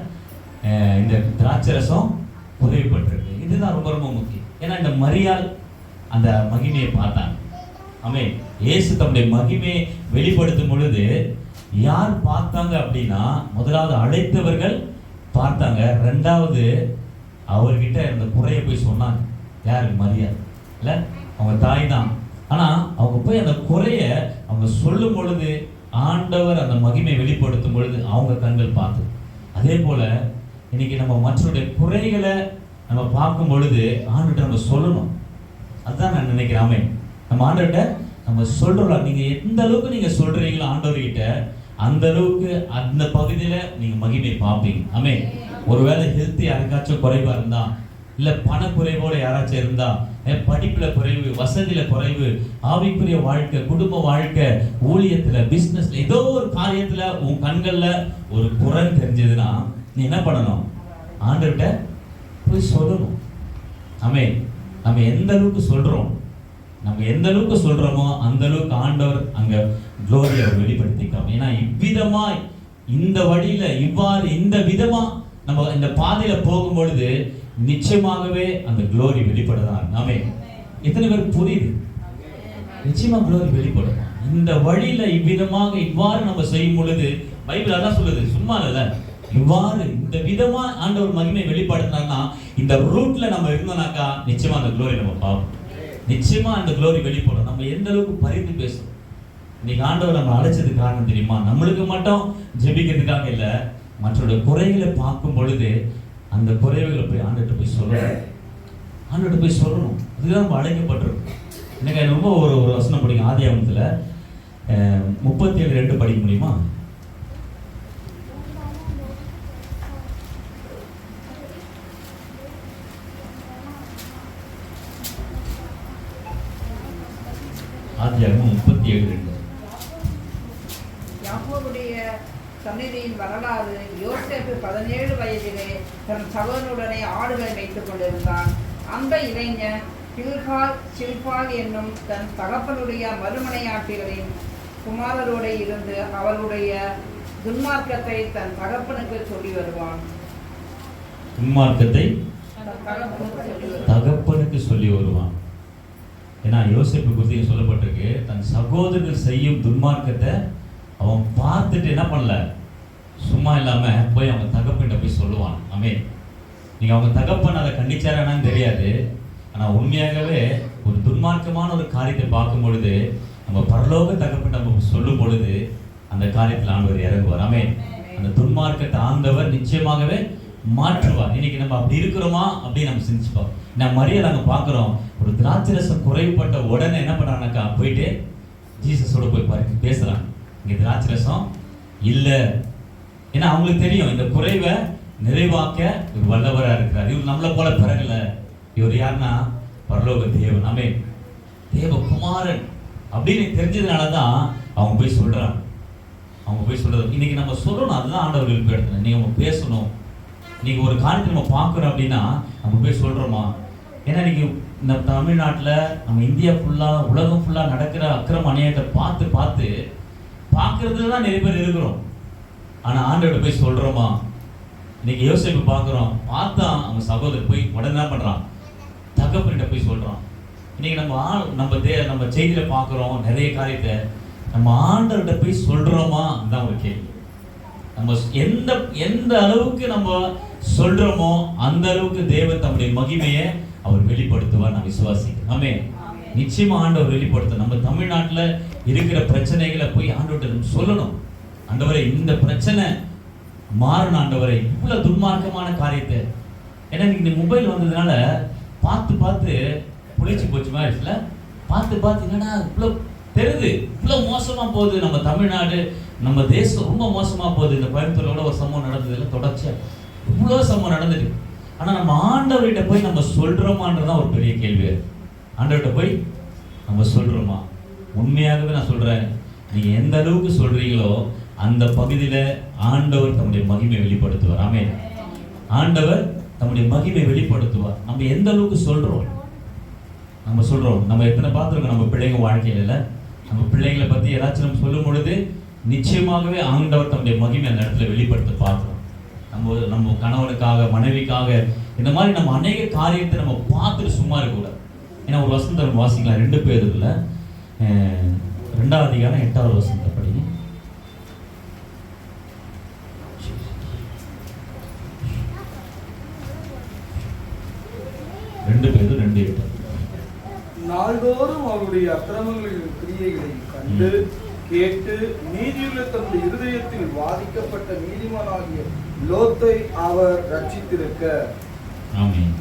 இந்த திராட்சரசம் குறைவுபட்டிருக்கு. இதுதான் ரொம்ப ரொம்ப முக்கியம். ஏன்னா இந்த மரியாள் அந்த மகிமையை பார்த்தாங்க. ஆமென். இயேசு தம்முடைய மகிமையை வெளிப்படுத்தும் பொழுது யார் பார்த்தாங்க அப்படின்னா, முதலாவது அழைத்தவர்கள் பார்த்தாங்க, ரெண்டாவது அவர்கிட்ட அந்த குறையை போய் சொன்னாங்க. யாரு? மரியாதை இல்லை, அவங்க தாய் தான். ஆனால் அவங்க போய் அந்த குறைய அவங்க சொல்லும் பொழுது ஆண்டவர் அந்த மகிமை வெளிப்படுத்தும் பொழுது அவங்க கண்கள் பார்த்து. அதே போல இன்னைக்கு நம்ம மற்றவருடைய குறைகளை நம்ம பார்க்கும் பொழுது ஆண்டுகிட்ட நம்ம சொல்லணும். அதுதான் நான் நினைக்கிறேன். நம்ம ஆண்டுகிட்ட நம்ம சொல்றோம். நீங்க எந்த அளவுக்கு நீங்க சொல்றீங்களோ ஆண்டவர்கிட்ட, அந்த அளவுக்கு அந்த பகுதியில நீங்க மகிமை பார்ப்பீங்க. ஆமென். ஒருவேளை ஹெல்த் யாருக்காச்சும் குறைவா இருந்தா, இல்ல பண குறைவோட யாராச்சும் இருந்தா, படிப்புல குறைவு, வசதியில குறைவு, ஆவிக்குரிய வாழ்க்கை, குடும்ப வாழ்க்கை, ஊழியத்துல, பிசினஸ்ல, ஏதோ ஒரு காரியத்துல உன் கண்கள்ல ஒரு குறை தெரிஞ்சதுன்னா நீ என்ன பண்ணணும்? ஆண்டவர்கிட்ட போய் சொல்லணும். ஆமென். நம்ம எந்த அளவுக்கு சொல்றோம், நம்ம எந்த அளவுக்கு சொல்றோமோ அந்த அளவுக்கு ஆண்டவர் அங்க குளோரியை வெளிப்படுத்திக்காம. ஏன்னா இவ்விதமாய் இந்த வழியில இவ்வாறு இந்த விதமா நம்ம இந்த பாதையில போகும் பொழுது நிச்சயமாகவே அந்த குளோரி வெளிப்படுதான். ஆமென். எத்தனை பேர் புரியுது? நிச்சயமா குளோரி வெளிப்படும். இந்த வழியில இவ்விதமாக இவ்வாறு நம்ம செய்யும் பொழுது பைபிள் அதான் சொல்லுது, சும்மா இல்ல, இவ்வாறு இந்த விதமா ஆண்டவர் மகிமை வெளிப்படுத்தினா இந்த ரூட்ல நம்ம இருந்தோம்னாக்கா நிச்சயமா அந்த குளோரி நம்ம பார்ப்போம். நிச்சயமா அந்த குளோரி வெளிப்படும். நம்ம எந்த அளவுக்கு பரிந்து பேசுறோம். இன்னைக்கு ஆண்டவர் நம்ம அழைச்சதுக்கு காரணம் தெரியுமா? நம்மளுக்கு மட்டும் ஜெபிக்கிறதுக்காக இல்ல, மற்றவருடைய குறைகளை பார்க்கும் பொழுது அந்த குறைகளை போய் ஆண்டுகிட்ட போய் சொல்லணும். ஆண்டுகிட்ட போய் சொல்லணும். அதுதான் நம்ம அழைக்கப்பட்டிருக்கோம். எனக்கு ரொம்ப ஒரு வசனம் படிக்கும். ஆதியாகமத்துல 37:2 படிக்க முடியுமா? ஆதியாகமம் 37:2. யாக்கோபுடைய சந்நிதியின் வரலாறு. யோசேப்பு 17 வயதிலே தன் சகோதரனுடனே ஆடுகளை மேய்த்துக் கொண்டிருந்தான். அந்த இளைஞன் சில்பால் என்னும் தன் தகப்பனுடைய மறுமனையாட்டிகளின் குமாரரோடு இருந்து அவருடைய துன்மார்க்கத்தை தன் தகப்பனுக்கு சொல்லி வருவான். துன்மார்க்கத்தை தகப்பனுக்கு சொல்லி வருவான். ஏன்னா யோசேப்பு குறித்து சொல்லப்பட்டிருக்கு, தன் சகோதரர்கள் செய்யும் துன்மார்க்கத்தை அவன் பார்த்துட்டு என்ன பண்ணல, சும்மா இல்லாம போய் அவங்க தகப்பன்கிட்ட போய் சொல்லுவான். ஆமென். நீங்க அவங்க தகப்பன் அதை கண்டிச்சாரான்னு தெரியாது. ஆனா உண்மையாகவே ஒரு துன்மார்க்கமான ஒரு காரியத்தை பார்க்கும் பொழுது நம்ம பரலோக தகப்பன் நம்ம சொல்லும் பொழுது அந்த காரியத்தில் ஆண்டவர் இறங்குவார். ஆமென். அந்த துன்மார்க்கத்தை ஆண்டவர் நிச்சயமாகவே மாற்றுவார். இன்னைக்கு நம்ம அப்படி இருக்கிறோமா அப்படின்னு நம்ம சிந்திச்சுப்போம். நம்ம மரியாதை நாங்க பார்க்கிறோம், ஒரு திராட்சரசம் குறைவுபட்ட உடனே என்ன பண்றாங்கனாக்கா போயிட்டு ஜீசஸோட போய் பேசுறாங்க. இங்க திராட்சரசம் இல்ல, ஏன்னா அவங்களுக்கு தெரியும் இந்த குறைவை நிறைவாக்க ஒரு வல்லவரா இருக்கிறார். இவர் நம்மளை போல பிறகல, இவர் யாருன்னா பரலோக தேவன். ஆமென். தேவகுமாரன் அப்படின்னு தெரிஞ்சதுனாலதான் அவங்க போய் சொல்றாங்க. அவங்க போய் சொல்றது இன்னைக்கு நம்ம சொல்லணும். அதுதான் ஆண்டவர் விருப்பம். நீங்க நம்ம பேசணும். நீங்க ஒரு காரியத்தை நம்ம பார்க்கிறோம் அப்படின்னா நம்ம போய் சொல்றோமா? ஏன்னா இன்னைக்கு நம்ம தமிழ்நாட்டில், நம்ம இந்தியா ஃபுல்லா, உலகம் ஃபுல்லா நடக்கிற அக்கிரம அநியாயத்தை பார்த்து பார்க்கறதுல தான் நிறைய பேர் இருக்கிறோம். ஆனா ஆண்டவர்கிட்ட போய் சொல்றோமா? இன்னைக்கு யோசேப்பு பார்க்குறோம், பார்த்தா அவங்க சகோதரர் போய் உடனே என்ன பண்றான்? தகப்பன்கிட்ட போய் சொல்றான். இன்னைக்கு நம்ம செய்தியில பார்க்குறோம் நிறைய காரியத்தை, நம்ம ஆண்டவர்கிட்ட போய் சொல்றோமா? அதுதான் ஒரு கேள்வி. நம்ம எந்த அளவுக்கு நம்ம சொல்றோமோ அந்த அளவுக்கு தேவன் தம்முடைய மகிமையை அவர் வெளிப்படுத்துவார். நான் விசுவாசிக்கிறேன். ஆமென். நிச்சயமா ஆண்டவர் வெளிப்படுத்த. நம்ம தமிழ்நாட்டில் இருக்கிற பிரச்சனைகளை போய் ஆண்டவர்கிட்ட சொல்லணும். ஆண்டவரே இந்த பிரச்சனை மாறணும். ஆண்டவரே இவ்வளவு துன்மார்க்கமான காரியத்தை, ஏன்னா இந்த மொபைல் வந்ததுனால பார்த்து புளிச்சு போச்சு மாதிரி பார்த்து என்னன்னா இவ்வளவு தெரியுது, இவ்வளவு மோசமா போகுது. நம்ம தமிழ்நாடு, நம்ம தேசம் ரொம்ப மோசமா போகுது. இந்த கோயம்புத்தூரோட ஒரு சம்பவம் நடந்தது, இல்லை தொடர்ச்சியா இவ்வளோ சம்பவம் நடந்துட்டு. ஆனா நம்ம ஆண்டவர்கிட்ட போய் நம்ம சொல்றோமான்றதான் ஒரு பெரிய கேள்வி. ஆண்டவர்கிட்ட போய் நம்ம சொல்றோமா? உண்மையாகவே நான் சொல்றேன், நீங்க எந்த அளவுக்கு சொல்றீங்களோ அந்த பகுதியில ஆண்டவர் தம்முடைய மகிமை வெளிப்படுத்துவார். ஆமென். ஆண்டவர் தம்முடைய மகிமை வெளிப்படுத்துவார். நம்ம எந்த அளவுக்கு சொல்றோம், நம்ம எத்தனை பார்த்துருக்கோம் நம்ம பிள்ளைங்க வாழ்க்கையில. இல்லை, நம்ம பிள்ளைங்களை பத்தி ஏதாச்சும் நம்ம சொல்லும் பொழுது நிச்சயமாகவே ஆண்டவர் தம்முடைய மகிமை அந்த இடத்துல வெளிப்படுத்த பார்க்கிறோம். நம்ம கணவனுக்காக, மனைவிக்காக, இந்த மாதிரி நம்ம அநேக காரியத்தை நம்ம பார்த்துட்டு சும்மா இருக்கக்கூடாது. ஏன்னா ஒரு வசனம் வாசிக்கலாம். 2 பேதுருல 2ஆம் அதிகாரம் 8வது வசனத்தை படிங்க. 2 பேதுரு 2:8. நாள்தோறும் அவருடைய அக்கிரமங்களின் கிரியைகளை கண்டு கேட்டு நீதியுள்ள தன்னுடைய இருதயத்தில் வாதிக்கப்பட்ட நீதிமானாகிய லோத்தை அவர் ரட்சித்திருக்க. ஆமென்.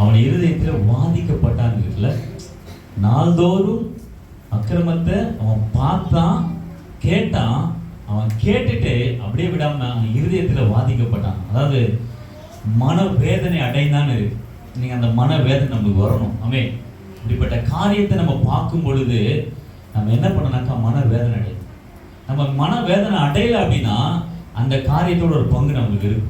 அவன் இருதயத்தில் வாதிக்கப்பட்டான் இருக்குல்ல. நாள்தோறும் அக்கிரமத்தை அவன் பார்த்தான், கேட்டான். அவன் கேட்டுட்டு அப்படியே விடாம அவன் இருதயத்தில் வாதிக்கப்பட்டான். அதாவது மனவேதனை அடைந்தான்னு இருக்கு. நீங்க அந்த மனவேதனை நமக்கு வரணும். ஆமென். இப்படிப்பட்ட காரியத்தை நம்ம பார்க்கும் பொழுது நம்ம என்ன பண்ணனாக்கா மனவேதனை அடையும். நம்ம மனவேதனை அடையலை அப்படின்னா அந்த காரியத்தோட ஒரு பங்கு நமக்கு இருக்கு.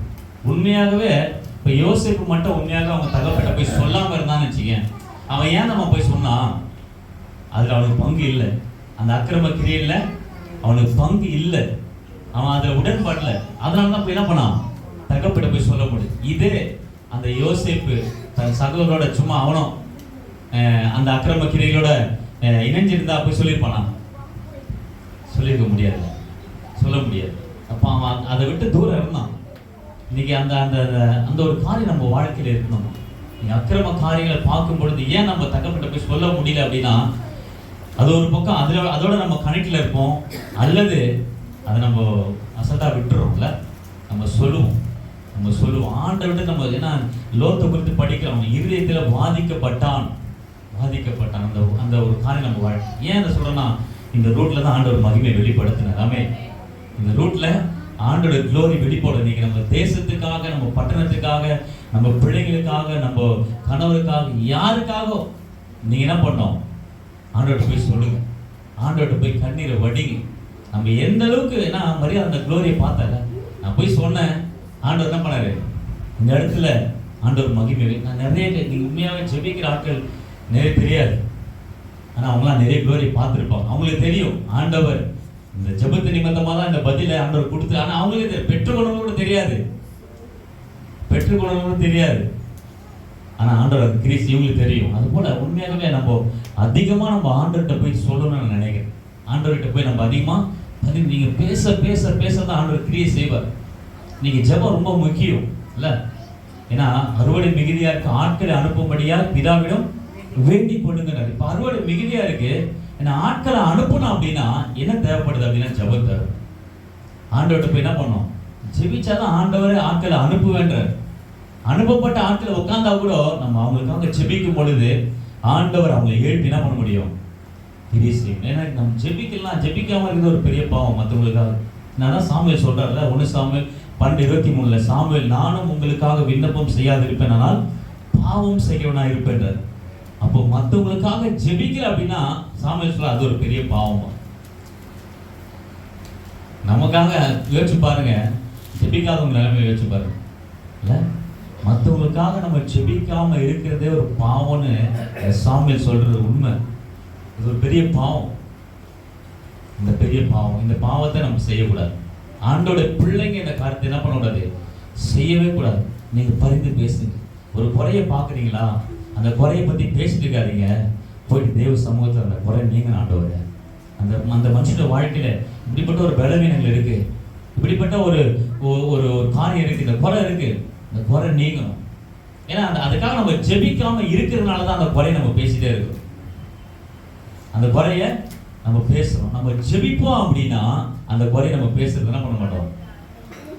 உண்மையாகவே இப்போ யோசேப்பு மட்டும் உண்மையாக அவங்க தகப்பட்ட போய் சொல்லாமல் இருந்தான்னு வச்சுக்கேன், அவன் ஏன் நம்ம போய் சொன்னான்? அதில் அவனுக்கு பங்கு இல்லை. அந்த அக்கிரம கிரியையில் அவனுக்கு பங்கு இல்லை. அவன் அதில் உடன்படல. அதனால தான் போய் என்ன பண்ணான்? தகப்பட்ட போய் சொல்ல முடியும். இதே அந்த யோசேப்பு தன் சகோதரோட சும்மா அவனும் அந்த அக்கிரம கிரியைகளோட இணைஞ்சிருந்தா போய் சொல்லியிருப்பானா? சொல்லியிருக்க முடியாது, சொல்ல முடியாது. அப்போ அவன் அதை விட்டு தூரம் இருந்தான். இன்னைக்கு அந்த அந்த அந்த ஒரு காரியம் நம்ம வாழ்க்கையில் இருக்கணும். நீங்கள் அக்கிரம காரியங்களை பார்க்கும் பொழுது ஏன் நம்ம தகப்பட்ட போய் சொல்ல முடியல அப்படின்னா, அது ஒரு பக்கம் அதோட நம்ம கனெக்டில் இருப்போம், அல்லது அதை நம்ம அசட்டாக விட்டுறோம்ல. நம்ம சொல்லுவோம் ஆண்டை நம்ம ஏன்னா லோத்தை குறித்து படிக்கிறோம். இருதயத்தில் வாதிக்கப்பட்டான். அந்த அந்த ஒரு காரியம் நம்ம வாழ்க்கை. ஏன் அதை சொல்றேன்னா, இந்த ரூட்ல தான் ஆண்டவர் மகிமை வெளிப்படுத்தினார். ஆமென். இந்த ரூட்ல ஆண்டோட க்ளோரி வெளிப்படும். இன்னைக்கு நம்ம தேசத்துக்காக, நம்ம பட்டணத்துக்காக, நம்ம பிள்ளைகளுக்காக, நம்ம கணவருக்காக, யாருக்காக நீங்க என்ன பண்ணோம்? ஆண்டோட போய் சொல்லுங்க. ஆண்டோட போய் கண்ணீரை வடிங்க. நம்ம எந்த அளவுக்கு ஏன்னா மரியாதை அந்த க்ளோரியை பார்த்தால நான் போய் சொன்னேன். ஆண்டவர் என்ன பண்ணாரு? இந்த இடத்துல ஆண்டவர் மகிமை. நான் நிறைய நீங்க உண்மையாகவே ஜெபிக்கிற ஆட்கள் நிறைய தெரியாது, ஆனால் அவங்களாம் நிறைய க்ளோரி பார்த்துருப்பாங்க. அவங்களுக்கு தெரியும் ஆண்டவர் இந்த ஜெபத்து நிமித்தமாக தான் இந்த பதிலை ஆண்டவர் கொடுத்து. ஆனால் அவங்களுக்கு பெற்றுக்கொள்ளணும் தெரியாது. ஆனால் ஆண்டவர் அந்த கிரீஸ் இவங்களுக்கு தெரியும். அதுபோல் உண்மையாகவே நம்ம அதிகமாக நம்ம ஆண்டவர்கிட்ட போய் சொல்லணும்னு நான் நினைக்கிறேன். ஆண்டவர்கிட்ட போய் நம்ம அதிகமாக நீங்கள் பேச தான் ஆண்டவர் கிரியை செய்வார். இன்னைக்கு ஜெபம் ரொம்ப முக்கியம் இல்லை? ஏன்னா அறுவடை மிகுதியாக இருக்க ஆட்களை அனுப்பும்படியாக பிதாவிடம் வேண்டிக் கொள்ளுங்கிறார். இப்போ அறுவடை மிகுதியா இருக்கு, ஏன்னா ஆட்களை அனுப்பணும் அப்படின்னா என்ன தேவைப்படுது அப்படின்னா ஜெபம் தேவை. ஆண்டவர்கிட்ட போய் என்ன பண்ணோம்? ஜெபிச்சாதான் ஆண்டவரே ஆட்களை அனுப்புவேன்றார். அனுப்பப்பட்ட ஆட்களை உட்கார்ந்தா கூட நம்ம அவங்களுக்காக ஜெபிக்கும் பொழுது ஆண்டவர் அவங்களை எழுப்பி என்ன பண்ண முடியும்? கிரியை செய்யும். ஏன்னா நம்ம ஜெபிக்காம இருக்கிறது ஒரு பெரிய பாவம் மற்றவங்களுக்காக. நான் சாமுவேல் சொல்றாருல, 1 சாமுவேல் 12:23 சாமுவேல், நானும் உங்களுக்காக விண்ணப்பம் செய்யாதிருப்பேன், ஆனால் பாவம் செய்யவனா இருப்பேன்றார். அப்போ மற்றவங்களுக்காக ஜெபிக்கல அப்படின்னா சாமுவேல் சொல்ல அது ஒரு பெரிய பாவமா. நமக்காக யோசிச்சு பாருங்க, ஜெபிக்காதவங்க நிலைமை யோசிச்சு பாருங்க இல்ல. மற்றவங்களுக்காக நம்ம ஜெபிக்காம இருக்கிறதே ஒரு பாவம்னு சாமுவேல் சொல்றது உண்மை. இது ஒரு பெரிய பாவம். இந்த பாவத்தை நம்ம செய்யக்கூடாது. ஆண்டோட பிள்ளைங்க இந்த காரியத்தை என்ன பண்ணக்கூடாது? செய்யவே கூடாது. நீங்க பரிந்து பேசுங்க. ஒரு குறைய பாக்குறீங்களா, அந்த குறையை பத்தி பேசிட்டு இருக்காதீங்க. போயிட்டு தேவ சமூகத்தில் அந்த குறை நீங்க ஆண்டவர். அந்த மனுஷனோட வாழ்க்கையில இப்படிப்பட்ட ஒரு பலவீனங்கள் இருக்கு, இப்படிப்பட்ட ஒரு ஒரு காரியம் இருக்கு, இந்த குறை இருக்கு, இந்த குறை நீங்கணும். ஏன்னா அதுக்காக நம்ம ஜெபிக்காம இருக்கிறதுனால தான் அந்த குறையை நம்ம பேசிட்டே இருக்கோம். அந்த குறைய நம்ம பேசுறோம். நம்ம ஜெபிப்போம் அப்படின்னா அந்த குறையை நம்ம பேசுறது என்ன பண்ண மாட்டோம்?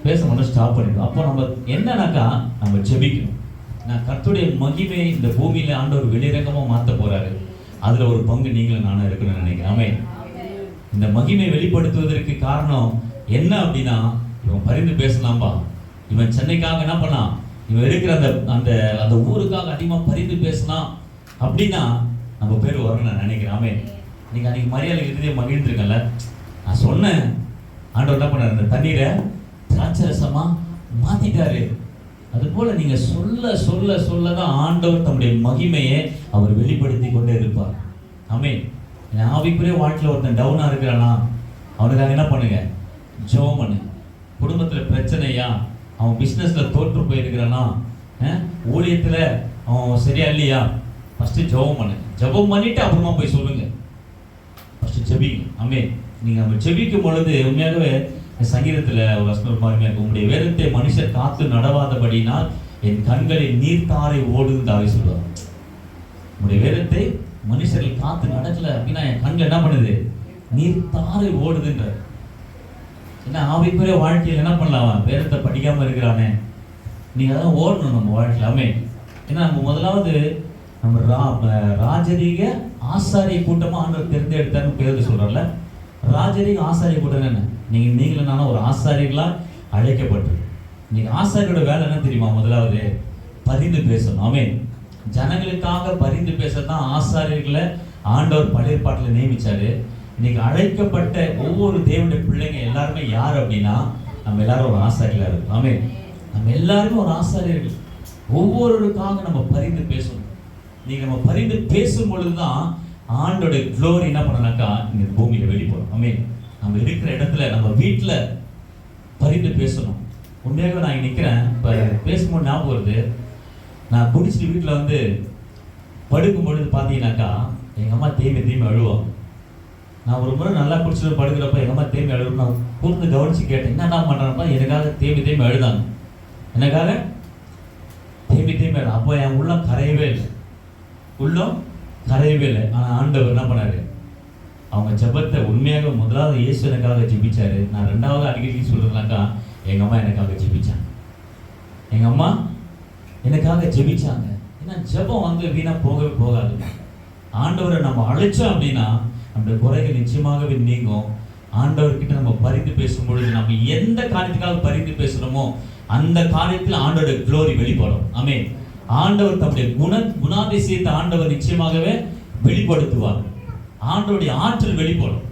பேச மாட்டோம், ஸ்டாப் பண்ணிடுவோம். அப்போ நம்ம என்னன்னாக்கா நம்ம ஜெபிக்கணும். நான் கர்த்தருடைய மகிமை இந்த பூமியில ஆண்டவர் வெளிரங்கமா மாற்ற போறாரு. அதுல ஒரு பங்கு நீங்களும் நானும் இருக்கணும்னு நினைக்கிறேன். ஆமென். இந்த மகிமை வெளிப்படுத்துவதற்கு காரணம் என்ன அப்படின்னா, இவன் பரிந்து பேசலாம்பா, இவன் சென்னைக்காக என்ன பண்ணான், இவன் இருக்கிற அந்த அந்த அந்த ஊருக்காக அதிகமாக பரிந்து பேசலாம் அப்படின்னா நம்ம பேர் வரணும்னு நான் நினைக்கிறேன். ஆமென். நீங்க அன்னைக்கு மரியாதை இறுதியை மகிழ்ந்துருக்கல, நான் சொன்னேன் ஆண்டவர் என்ன பண்ணார், அந்த தண்ணீரை திராட்சரசமா மாத்திட்டாரு. அதுபோல நீங்க சொல்ல சொல்ல சொல்லதான் ஆண்டவர் தம்முடைய மகிமையை அவர் வெளிப்படுத்தி கொண்டே இருப்பார். ஆமென். ஆவிக்குரிய வாழ்க்கையில் ஒருத்தன் டவுனா இருக்கிறானா அவனுக்காக என்ன பண்ணுங்க? ஜெபம் பண்ணு. குடும்பத்துல பிரச்சனையா, அவன் பிசினஸ்ல தோற்று போயிருக்கிறானா, ஊழியத்துல அவன் சரியா இல்லையா, ஃபர்ஸ்ட் ஜெபம் பண்ணுங்க. ஜெபம் பண்ணிட்டு அப்புறமா போய் சொல்லுங்க. ஃபர்ஸ்ட் ஜெபிங்க. ஆமென். நீங்க நம்ம ஜெபிக்கும் பொழுது உண்மையாகவே சங்கீதத்துல ஒரு வசனம் மாதிரி இருக்கும், உங்களுடைய வேதத்தை மனுஷர் காத்து நடவாதபடினால் என் கண்களில் நீர்த்தாரை ஓடுன்னு தாவீது சொல்றார். உங்களுடைய வேதத்தை மனுஷர்கள் காத்து நடக்கல அப்படின்னா என் கண்கள் என்ன பண்ணுது? நீர்த்தாரை ஓடுதுன்றார். ஏன்னா ஆவிக்குரிய வாழ்க்கையில் என்ன பண்ணலாம்? வேதத்தை படிக்காம இருக்கிறானே, நீங்க அதான் ஓடணும் நம்ம வாழ்க்கையில். ஆமென். ஏன்னா நம்ம முதலாவது நம்ம ராஜரீக ஆசாரிய கூட்டமா ஆண்டவர் தேர்ந்தெடுத்தாருன்னு பேர் சொல்றாருல. ராஜரீக ஆசாரிய கூட்டம் என்ன? நீங்களும் நானும் ஒரு ஆசாரியர்களா அழைக்கப்பட்டிருக்கு. நீங்க ஆசாரியோட வேலை என்ன தெரியுமா? முதலாவது பரிந்து பேசணும். ஆமென். ஜனங்களுக்காக பரிந்து பேசத்தான் ஆசாரியர்களை ஆண்டவர் பழைய ஏற்பாட்டில் நியமிச்சாரு. இன்னைக்கு அழைக்கப்பட்ட ஒவ்வொரு தேவனுடைய பிள்ளைங்க எல்லாருமே யார் அப்படின்னா நம்ம எல்லாரும் ஒரு ஆசாரியர்களா இருக்கும். ஆமென். நம்ம எல்லாருமே ஒரு ஆசாரியர்கள். ஒவ்வொருவருக்காக நம்ம பரிந்து பேசணும். நீங்க நம்ம பரிந்து பேசும் பொழுதுதான் ஆண்டோட க்ளோரி என்ன பண்ணனாக்கா இந்த பூமியில வெளிப்படும். ஆமென். நம்ம இருக்கிற இடத்துல நம்ம வீட்டுல பரிந்து பேசணும். உண்மையாக நான் நிற்கிறேன். இப்போ பேசும்போது ஞாபகம் வருது, நான் குடிச்சிட்டு வீட்டில் வந்து படுக்கும் பொழுது பார்த்தீங்கன்னாக்கா எங்கள் அம்மா தேம்பி அழுவாங்க. நான் ஒரு முறை நல்லா குடிச்சிட்டு படுக்கிறப்ப எங்கள் அம்மா தேம்பி அழுவும். நான் கூர்ந்து கவனிச்சு கேட்டேன், என்னடா பண்ணுறப்ப எனக்காக தேம்பி அழுதாங்க. எனக்காக தேம்பி அழு. அப்போ என் உள்ளம் கரையவே இல்லை. ஆனால் ஆண்டவர் என்ன பண்ணாரு? அவங்க ஜெபத்தை உண்மையாக முதலாவது இயேசு எனக்காக ஜெபிச்சாரு. நான் ரெண்டாவது அடிக்கடி சொல்றதுனாக்கா எங்க அம்மா எனக்காக ஜெபிச்சாங்க. எங்க அம்மா எனக்காக ஜெபிச்சாங்க. ஏன்னா ஜெபம் வந்து வீணா போகவே போகாது. ஆண்டவரை நம்ம அழைச்சோம் அப்படின்னா நம்முடைய குறைகள் நிச்சயமாகவே நீங்கும். ஆண்டவர்கிட்ட நம்ம பரிந்து பேசும் பொழுது நம்ம எந்த காரியத்துக்காக பரிந்து பேசுறோமோ அந்த காரியத்தில் ஆண்டோட க்ளோரி வெளிப்படும். ஆமென். ஆண்டவர் தம்முடைய குணாதிசயத்தை ஆண்டவர் நிச்சயமாகவே வெளிப்படுத்துவார். ஆண்டோடைய ஆற்றல் வெளிப்படும்.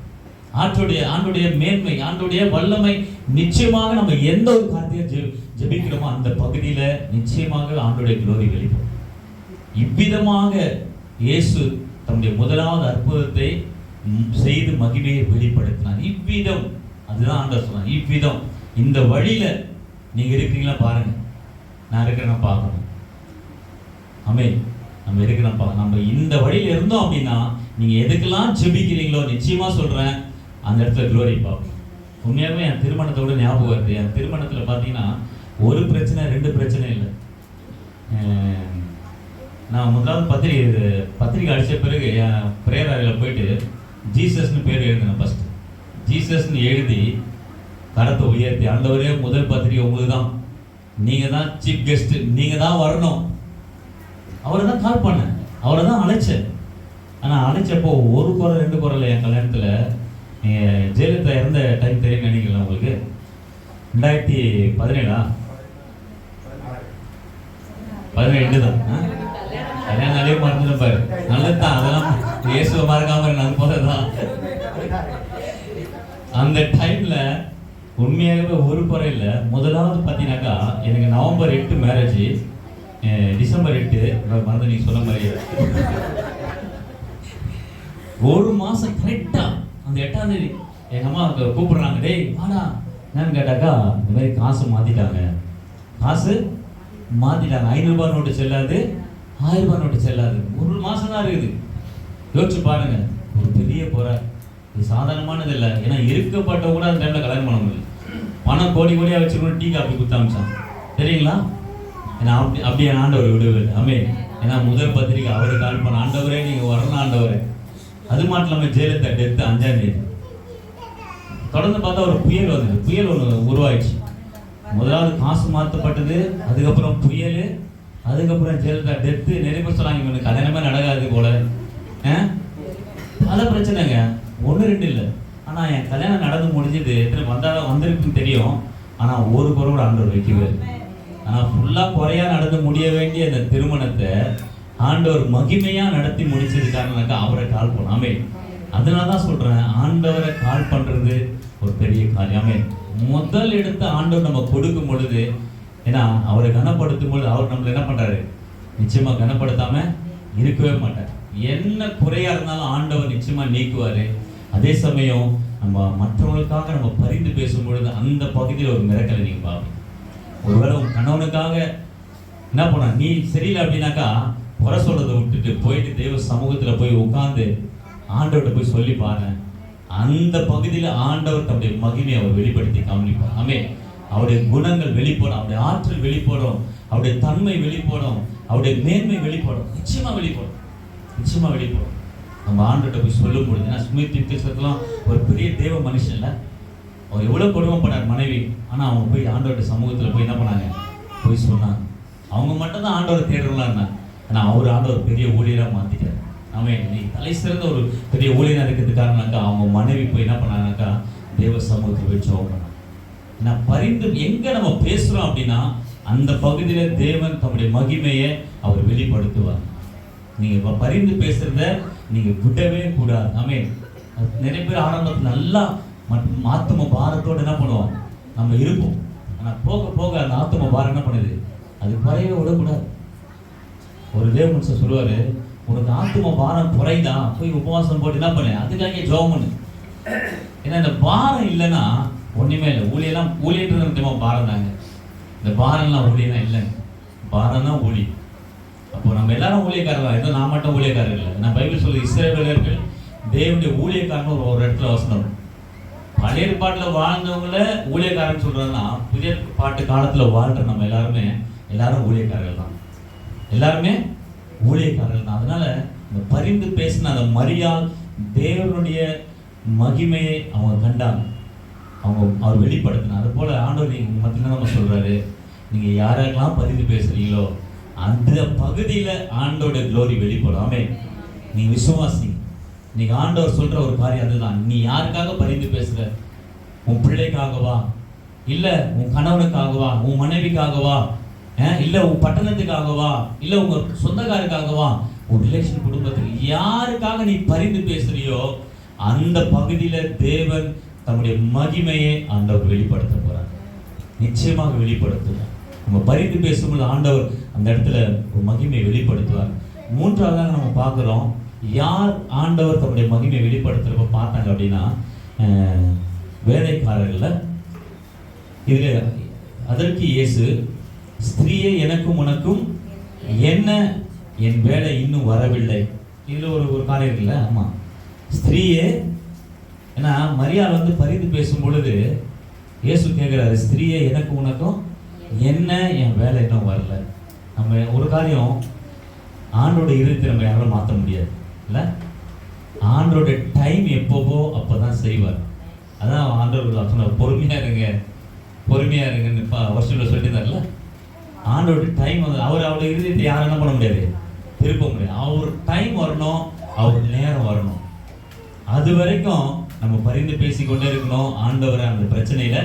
ஆண்டோடைய மேன்மை, ஆண்டோடைய வல்லமை நிச்சயமாக நம்ம எந்த ஒரு காரியத்தை ஜெபிக்கிறோமோ அந்த பகுதியில நிச்சயமாக ஆண்டோடைய க்ளோரி வெளிப்படும். இவ்விதமாக இயேசு தம்முடைய முதலாவது அற்புதத்தை செய்து மகிமையை வெளிப்படுத்தினார். இவ்விதம், அதுதான் ஆண்டவர் சொன்னார். இவ்விதம், இந்த வழியில நீங்க இருக்கீங்களா பாருங்க. நான் இருக்கிறேன்னா பார்க்கணும். ஆமென். நம்ம இருக்கிறப்பா நம்ம இந்த வழியில இருந்தோம் அப்படின்னா நீங்க எதுக்கெல்லாம் ஜெபிக்கிறீங்களோ நிச்சயமா சொல்றேன் அந்த இடத்துல க்ளோரி பார்ப்போம். உண்மையாகவே என் திருமணத்தோட ஞாபகம் வருது. என் திருமணத்துல பார்த்தீங்கன்னா ஒரு பிரச்சனை 2 பிரச்சனை இல்லை. நான் முதலாவது பத்திரிகை அடித்த பிறகு என் பிரேயர் அறையில் போயிட்டு ஜீசஸ்னு பேர் எழுதினேன். ஃபர்ஸ்ட் ஜீசஸ்ன்னு எழுதி கரத்தை உயர்த்தி, ஆண்டவரே முதல் பத்திரிகை உங்களுக்கு தான், நீங்க தான் சீஃப் கெஸ்ட், நீங்க தான் வரணும். அவரை தான் கால் பண்ணேன், அவரை தான் அழைச்சேன். ஆனால் அழைச்சப்போ ஒரு குறை 2 குறையில் என் கல்யாணத்தில் ஜெயலலிதா இறந்த டைம் தெரியும் நினைக்கலாம் உங்களுக்கு. 2017 18 தான். கல்யாணம் நிறைய மறந்துடும் பாரு. நல்லது தான், அதெல்லாம் இயேசுவை மறக்காம நான் போறதுதான். அந்த டைம்ல உண்மையாகவே ஒரு குறை இல்லை. முதலாவது பார்த்தீங்கன்னாக்கா எனக்கு நவம்பர் 8 மேரேஜ், டிசம்பர் 8 மறந்து நீங்க சொன்ன மாதிரி ஒரு மாசம் கரெக்டா அந்த 8ஆம் தேதி எங்க அம்மா கூப்பிடுறாங்க, டேய் வாடா. என்னன்னு கேட்டாக்கா இந்த மாதிரி காசு மாத்திட்டாங்க. 500 ரூபாய் நோட்டு செல்லாது, 1000 ரூபாய் நோட்டு செல்லாது. ஒரு மாசம் தான் இருக்குது. யோசிச்சு பாருங்க, ஒரு பெரிய குறை. இது சாதாரணமானது இல்லை. ஏன்னா இருக்கப்பட்ட கூட அந்த டைம்ல கல்யாணம் பண்ண முடியல. பணம் கோடியா வச்சுக்கணும், டீ காப்பி கொடுத்து அமிச்சான் தெரியுங்களா. ஏன்னா அப்படியே ஆண்டவர் விடுவது. ஆமென். ஏன்னா முதல் பத்திரிகை அவரு கால் பண்ண, ஆண்டவரே நீங்க வரணும் ஆண்டவரே. அது மட்டும் இல்லாமல் ஜெயலலிதா டெத்து 5ஆம் தேதி. தொடர்ந்து பார்த்தா ஒரு புயல் வந்தது. புயல் ஒன்று உருவாயிடுச்சு. முதலாவது காசு மாற்றப்பட்டது, அதுக்கப்புறம் புயல், அதுக்கப்புறம் ஜெயலலிதா டெத்து. நிறைய பேர் சொன்னாங்க இவனுக்கு கல்யாணமே நடக்காது போல. பல பிரச்சனைங்க, 1 2 இல்லை. ஆனால் என் கல்யாணம் நடந்து முடிஞ்சது. எத்தனை வந்திருக்குன்னு தெரியும். ஆனால் ஒரு குறை கூட ஆண்டவர் வைக்கவே. ஆனால் ஃபுல்லாக குறையாக நடந்து முடிய வேண்டிய அந்த திருமணத்தை ஆண்டவர் மகிமையாக நடத்தி முடிச்சதுக்காரனாக்கா அவரை கால் பண்ணாமே. அதனால தான் சொல்கிறேன், ஆண்டவரை கால் பண்ணுறது ஒரு பெரிய காரியமே. முதல் எடுத்த ஆண்டவர் நம்ம கொடுக்கும் பொழுது, ஏன்னா அவரை கனப்படுத்தும் பொழுது அவர் நம்மளை என்ன பண்ணுறாரு? நிச்சயமாக கனப்படுத்தாமல் இருக்கவே மாட்டார். என்ன குறையாக இருந்தாலும் ஆண்டவர் நிச்சயமாக நீக்குவார். அதே சமயம் நம்ம மற்றவங்களுக்காக நம்ம பரிந்து பேசும் பொழுது அந்த பகுதியில் ஒரு மிரக்கலை நீங்கள் பார்ப்பீங்க. ஒருவேளை உங்கள் கணவனுக்காக என்ன பண்ண, நீ சரியில்லை அப்படின்னாக்கா குறை சொல்றதை விட்டுட்டு போயிட்டு தேவ சமூகத்துல போய் உட்கார்ந்து ஆண்டவர்கிட்ட போய் சொல்லி பாருங்க. அந்த பகுதியில ஆண்டவர் தம்முடைய மகிமையை அவர் வெளிப்படுத்தி காமிப்பார். ஆமென். அவருடைய குணங்கள் வெளிப்படும், அவருடைய ஆற்றல் வெளிப்படும், அவருடைய தன்மை வெளிப்படும், அவருடைய மேன்மை வெளிப்படும். நிச்சயமா வெளிப்படும், நிச்சயமா வெளிப்படும். நம்ம ஆண்டவர்கிட்ட போய் சொல்லும் பொழுது, ஏன்னா சுமித் யுக்தேஸ்வரத்துலாம் ஒரு பெரிய தேவ மனுஷன் இல்லை, அவர் எவ்வளவு கொடுமைப்படார் மனைவி. ஆனா அவங்க போய் ஆண்டவருடைய சமூகத்துல போய் என்ன பண்ணாங்க, போய் சொன்னாங்க. அவங்க மட்டும் தான் ஆண்டவரை தேடுறவங்களா இருந்தாங்க. ஆனா அவர் ஆண்டவர் பெரிய ஊழியரா மாத்திட்டார். ஆமென். நீ தலை சிறந்த ஒரு பெரிய ஊழியரா இருக்கிறதுக்காரனாக்கா அவங்க மனைவி போய் என்ன பண்ணாங்கனாக்கா தேவ சமூகத்தில் போய் ஜெபம் பண்ணாங்க. நான் பரிந்து எங்க நம்ம பேசுறோம் அப்படின்னா அந்த பகுதியில தேவன் தம்முடைய மகிமையை அவர் வெளிப்படுத்துவார். நீங்க பரிந்து பேசுறத நீங்க விடவே கூடாது. ஆமென். நிறைய பேர் ஆரம்பத்தில் நல்லா ஆத்தும பாரத்தோடு என்ன பண்ணுவோம், நம்ம இருப்போம். ஆனா போக போக அந்த ஆத்தும பாரம் என்ன பண்ணுது, அது குறையவே விடக்கூடாது. ஒரு தேவ மனுஷன் சொல்லுவாரு, உனக்கு ஆத்தும பாரம் குறைதா, போய் உபவாசம் போட்டு என்ன பண்ணு, அதுக்காக ஜெபம் பண்ணு. ஏன்னா இந்த பாரம் இல்லைன்னா ஒண்ணுமே இல்லை. ஊழியன்றது முக்கியமாக பாரம் தாங்க. இந்த பாரம்லாம் ஊழியெல்லாம் இல்லைங்க, பாரம் தான் ஊழி. அப்போ நம்ம எல்லாரும் ஊழியக்காரர் தான், ஏதோ நான் மட்டும் ஊழியக்காரர் இல்லை. நான் பைபிள் சொல்லுது, இஸ்ரவேலர்கள் தேவனுடைய ஊழியக்காரன் ஒரு இடத்துல வசனம். பழைய பாட்டுல வாழ்ந்தவங்கள ஊழியக்காரன் சொல்றாங்கன்னா, புதிய பாட்டு காலத்துல வாழ்ற நம்ம எல்லாரும் ஊழியக்காரர்கள் தான், எல்லாருமே ஊழியக்காரர்கள் தான். அதனால இந்த பரிந்து பேசின அந்த மரியாள் தேவனுடைய மகிமையை அவங்க கண்டாங்க, அவர் வெளிப்படுத்தினார். அது போல ஆண்டவர் நீங்க மத்தியில நம்ம சொல்றாரு, நீங்க யாரெல்லாம் பரிந்து பேசுறீங்களோ அந்த பகுதியில ஆண்டோட க்ளோரி வெளிப்படும். ஆமென். நீ விசுவாசி. நீங்க ஆண்டவர் சொல்ற ஒரு காரியம் அதுதான். நீ யாருக்காக பரிந்து பேசுற? உன் பிள்ளைக்காகவா, இல்ல உன் கணவனுக்காகவா, உன் மனைவிக்காகவா, இல்ல உன் பட்டணத்துக்காகவா, இல்ல உங்க சொந்தக்காரருக்காகவா, உன் ரிலேஷன் குடும்பத்துக்கு யாருக்காக நீ பரிந்து பேசுறியோ அந்த பகுதியில தேவன் தம்முடைய மகிமையை ஆண்டவர் வெளிப்படுத்த போறார். நிச்சயமாக வெளிப்படுத்துவார். நம்ம பரிந்து பேசும்போது ஆண்டவர் அந்த இடத்துல ஒரு மகிமையை வெளிப்படுத்துவார். மூன்றாவதாக நம்ம பார்க்கிறோம், யார் ஆண்டவர் தம்முடைய மகிமையை வெளிப்படுத்துறப்ப பார்த்தாங்க அப்படின்னா வேலைக்காரர்கள. இதுல அதற்கு இயேசு, ஸ்திரீயே எனக்கும் உனக்கும் என்ன, என் வேலை இன்னும் வரவில்லை. இதுல ஒரு காரியம் இருக்குல்ல. ஆமா, ஸ்திரீயே, ஏன்னா மரியாள் வந்து பரிந்து பேசும் பொழுது இயேசு கேட்கிறாரு, ஸ்திரீயே எனக்கும் உனக்கும் என்ன, என் வேலை இன்னும் வரல. நம்ம ஒரு காரியம், ஆண்டோட இருதயத்தை நம்ம யாரும் மாற்ற முடியாது இல்லை. ஆண்டோட டைம் எப்போவோ அப்போதான் செய்வார். அதான் ஆண்டவர் சொன்னார், பொறுமையா இருங்கன்னு வருஷத்துல சொல்லியிருந்தார்ல. ஆண்டோட டைம் வந்து அவரோட இருதயத்தை யாரும் என்ன பண்ண முடியாது, திருப்ப முடியாது. அவர் டைம் வரணும், அவர் நேரம் வரணும். அது வரைக்கும் நம்ம பரிந்து பேசிக்கொண்டே இருக்கணும். ஆண்டவரை அந்த பிரச்சனையில